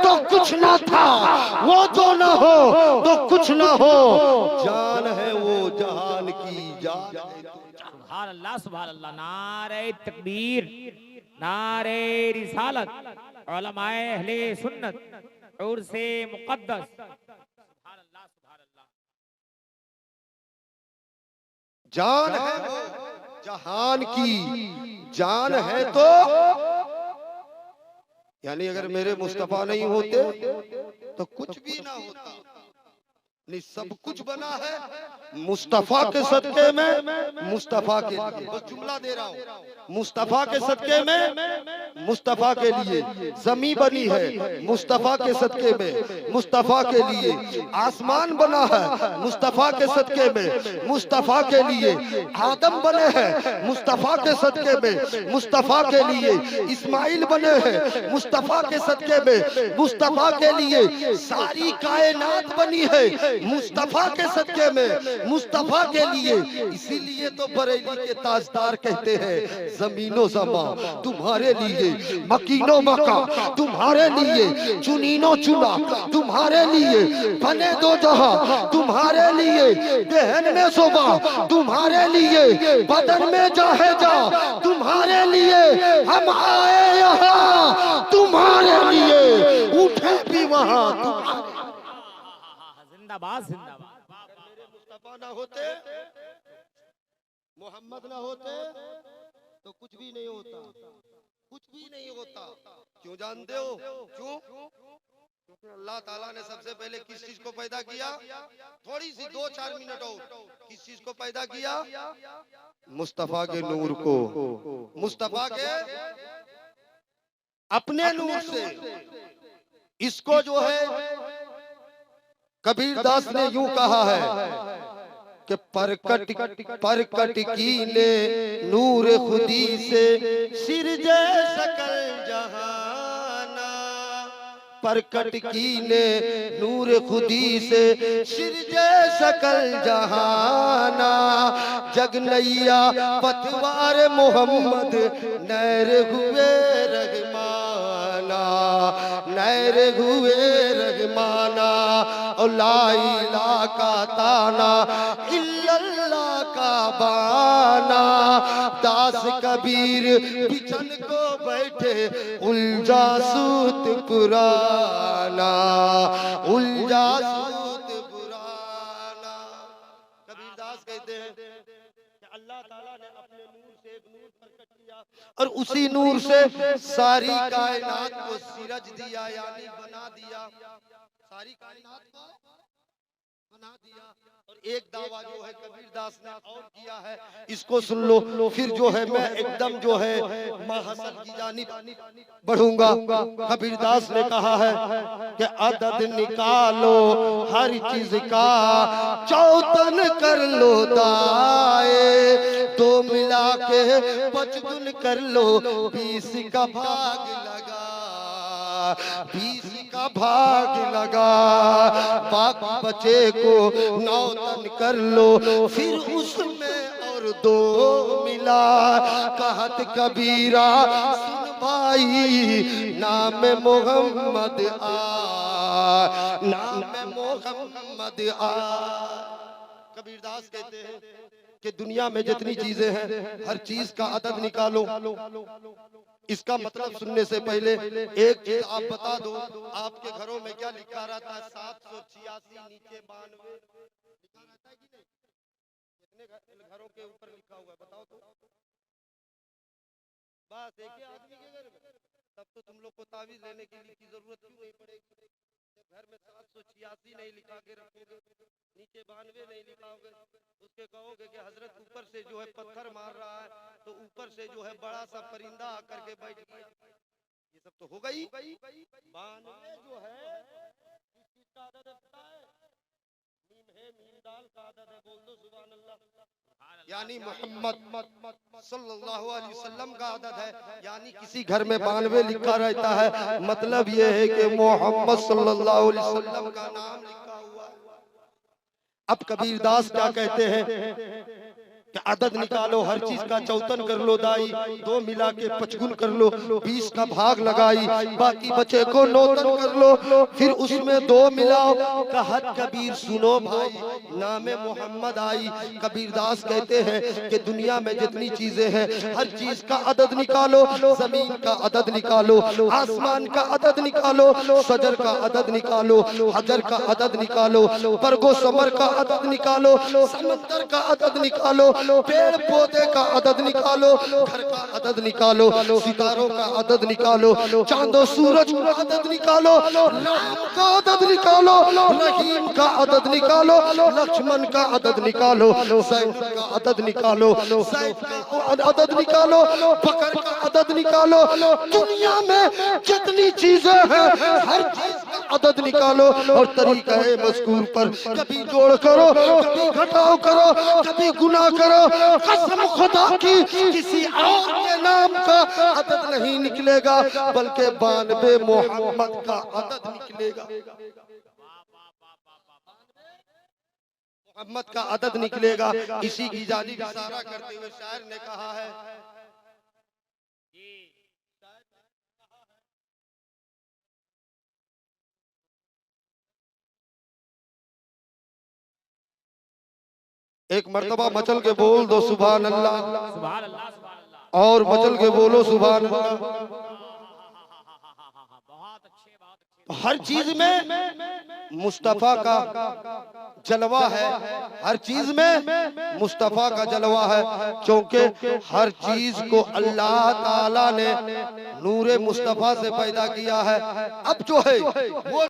तो कुछ ना था, वो जो ना हो तो कुछ ना हो, जान है वो जहान की जान। सुभान अल्लाह, सुभान अल्लाह। नारे तकबीर, नारे रिसालत, उलमाए अहले सुन्नत और से मुकद्दस। सुभान अल्लाह, सुभान अल्लाह। जान है वो जहान की जान है, तो यानी अगर मेरे मुस्तफा नहीं होते तो कुछ भी ना होता। नहीं, सब कुछ बना है मुस्तफा के सदके में, मुस्तफा के लिए। बस जुमला दे रहा हूँ, मुस्तफा के सदके में, मुस्तफा के लिए। जमीन बनी है मुस्तफा के सदके में, मुस्तफा के लिए। आसमान बना है मुस्तफा के सदके में, मुस्तफा के लिए। आदम बने हैं मुस्तफा के सदके में, मुस्तफा के लिए। इस्माइल बने हैं मुस्तफा के सदके में, मुस्तफा के लिए। सारी कायनात बनी है मुस्तफा के सदके में, मुस्तफा के लिए। इसीलिए तो बरेली के ताजदार कहते हैं जमीनो जमा तुम्हारे लिए, मकीनो मका तुम्हारे लिए, चुनीनो चुना तुम्हारे लिए, बने दो जहां तुम्हारे लिए, दहन में सुबह तुम्हारे लिए, बदन में जाहे जा तुम्हारे लिए। हम आए यहाँ तुम्हारे लिए, उठे भी वहां तुम्हारे। जिंदाबाद जिंदाबाद। मेरे मुस्तफा ना होते, मोहम्मद ना होते तो कुछ भी नहीं होता, कुछ भी नहीं होता। क्यों जानते हो क्यों? क्योंकि अल्लाह ताला ने सबसे पहले किस चीज को पैदा किया? थोड़ी सी 2-4 मिनट और, किस चीज को पैदा किया? मुस्तफा के नूर को, मुस्तफा के अपने नूर से। इसको जो है कबीर दास ने यूं कहा है कि परकट कीने नूर खुदी से सिरजे सकल जहाना। परकट कीने नूर खुदी से सिरजे सकल जहाना। जगनैया पतवार मोहम्मद नैर हुए रहमाना, नैर हुए रहमाना। और ला इलाहा का ताना, इल्लल्लाह का बाना। दास कबीर बिछन को बैठे उलझा सूत पुराना, उलझा सूत पुराना। कबीर दास कहते हैं कि अल्लाह ताला ने अपने नूर से एक नूर प्रकट किया और उसी नूर से सारी कायनात को सिरज दिया, यानी बना दिया। सारी कायनात को बना दिया। और एक दावा जो है कबीर दास ने और किया है, इसको सुन लो, फिर जो है मैं एकदम जो है महसल की जानिब बढ़ूंगा। कबीर दास ने कहा है कि अदद निकालो हर चीज का, चौतन कर लो दाए। तो मिला के 55 कर लो, 20 का भाग लगा, 20 का भाग लगा। बाकी बचे को 9 तन कर लो, फिर उसमें और 2 मिला। कहत कबीरा सुन भाई, नाम मोहम्मद आ, नाम मोहम्मद आ। कबीरदास कहते हैं कि दुनिया में जितनी चीजें हैं हर चीज का अदद निकालो। इसका मतलब सुनने से पहले एक चीज आप बता दो, आपके घरों में क्या लिखा रहता है? 786 नीचे 92 लिखा रहता है कि नहीं? कितने घरों के ऊपर लिखा हुआ है बताओ तो? बस एक ही आदमी के घर में। तब तो तुम लोग को तावीज लेने की जरूरत क्यों नहीं पड़ेगी? घर में 786 नहीं लिखा के रखोगे, नीचे 92 नहीं लिखाओगे, उसके कहोगे कि हजरत ऊपर से जो है पत्थर मार रहा है, तो ऊपर से जो है बड़ा सा परिंदा आकर के बैठ गया। ये सब तो होगा ही। 92 जो है किस चीज का आदत है? मीम है, मीम दाल का आदत है। बोल दो सुभान अल्लाह। यानी मोहम्मद सल्लल्लाहु अलैहि वसल्लम का आदत है। यानी किसी घर में 92 लिखा रहता है, मतलब ये है कि मोहम्मद सल्लल्लाहु अलैहि वसल्लम का नाम लिखा हुआ है। अब कबीरदास क्या कहते हैं कि अदद निकालो, हर चीज का चौतन कर लो दाई। 2 मिला के 55 कर लो, 20 का भाग लगाई। बाकी बचे को 9 तन कर लो, फिर उसमें 2 मिलाओ। कहत कबीर सुनो भाई, नामे मोहम्मद आई। कबीरदास कहते हैं कि दुनिया में जितनी चीजें हैं हर चीज का अदद निकालो। जमीन का अदद निकालो, आसमान का अदद निकालो, शजर का अदद निकालो, हजर का अदद निकालो, बरगो समर का अदद निकालो, समंदर का अदद निकालो, पेड़ पौधे का अदद निकालो, घर का अदद निकालो, सितारों का अदद निकालो, चांदो सूरज का अदद निकालो, राम का अदद निकालो, रहीम का अदद निकालो, लक्ष्मण का अदद निकालो, सैफ का अदद निकालो, सैफ का अदद निकालो, बकर का अदद निकालो। दुनिया में जितनी चीजें हैं हर चीज का अदद निकालो और तरीका है मज़कूर पर कभी जोड़ करो, कभी घटाव करो, कभी गुना करो। कसम खुदा की किसी और के नाम का अदद नहीं निकलेगा बल्कि 92 मोहम्मद का अदद निकलेगा। मोहम्मद का अदद निकलेगा। इसी की जानिब इशारा करते हुए शायर ने कहा है, एक मर्तबा मचल के बोल दो सुभान अल्लाह, सुभान अल्लाह, सुभान अल्लाह। और मचल के बोलो सुभान अल्लाह। बहुत अच्छे। हर चीज में मुस्तफा का जलवा है, हर चीज में मुस्तफा का जलवा है, क्योंकि हर चीज को अल्लाह ताला ने नूरे मुस्तफा से पैदा किया है। अब जो है वो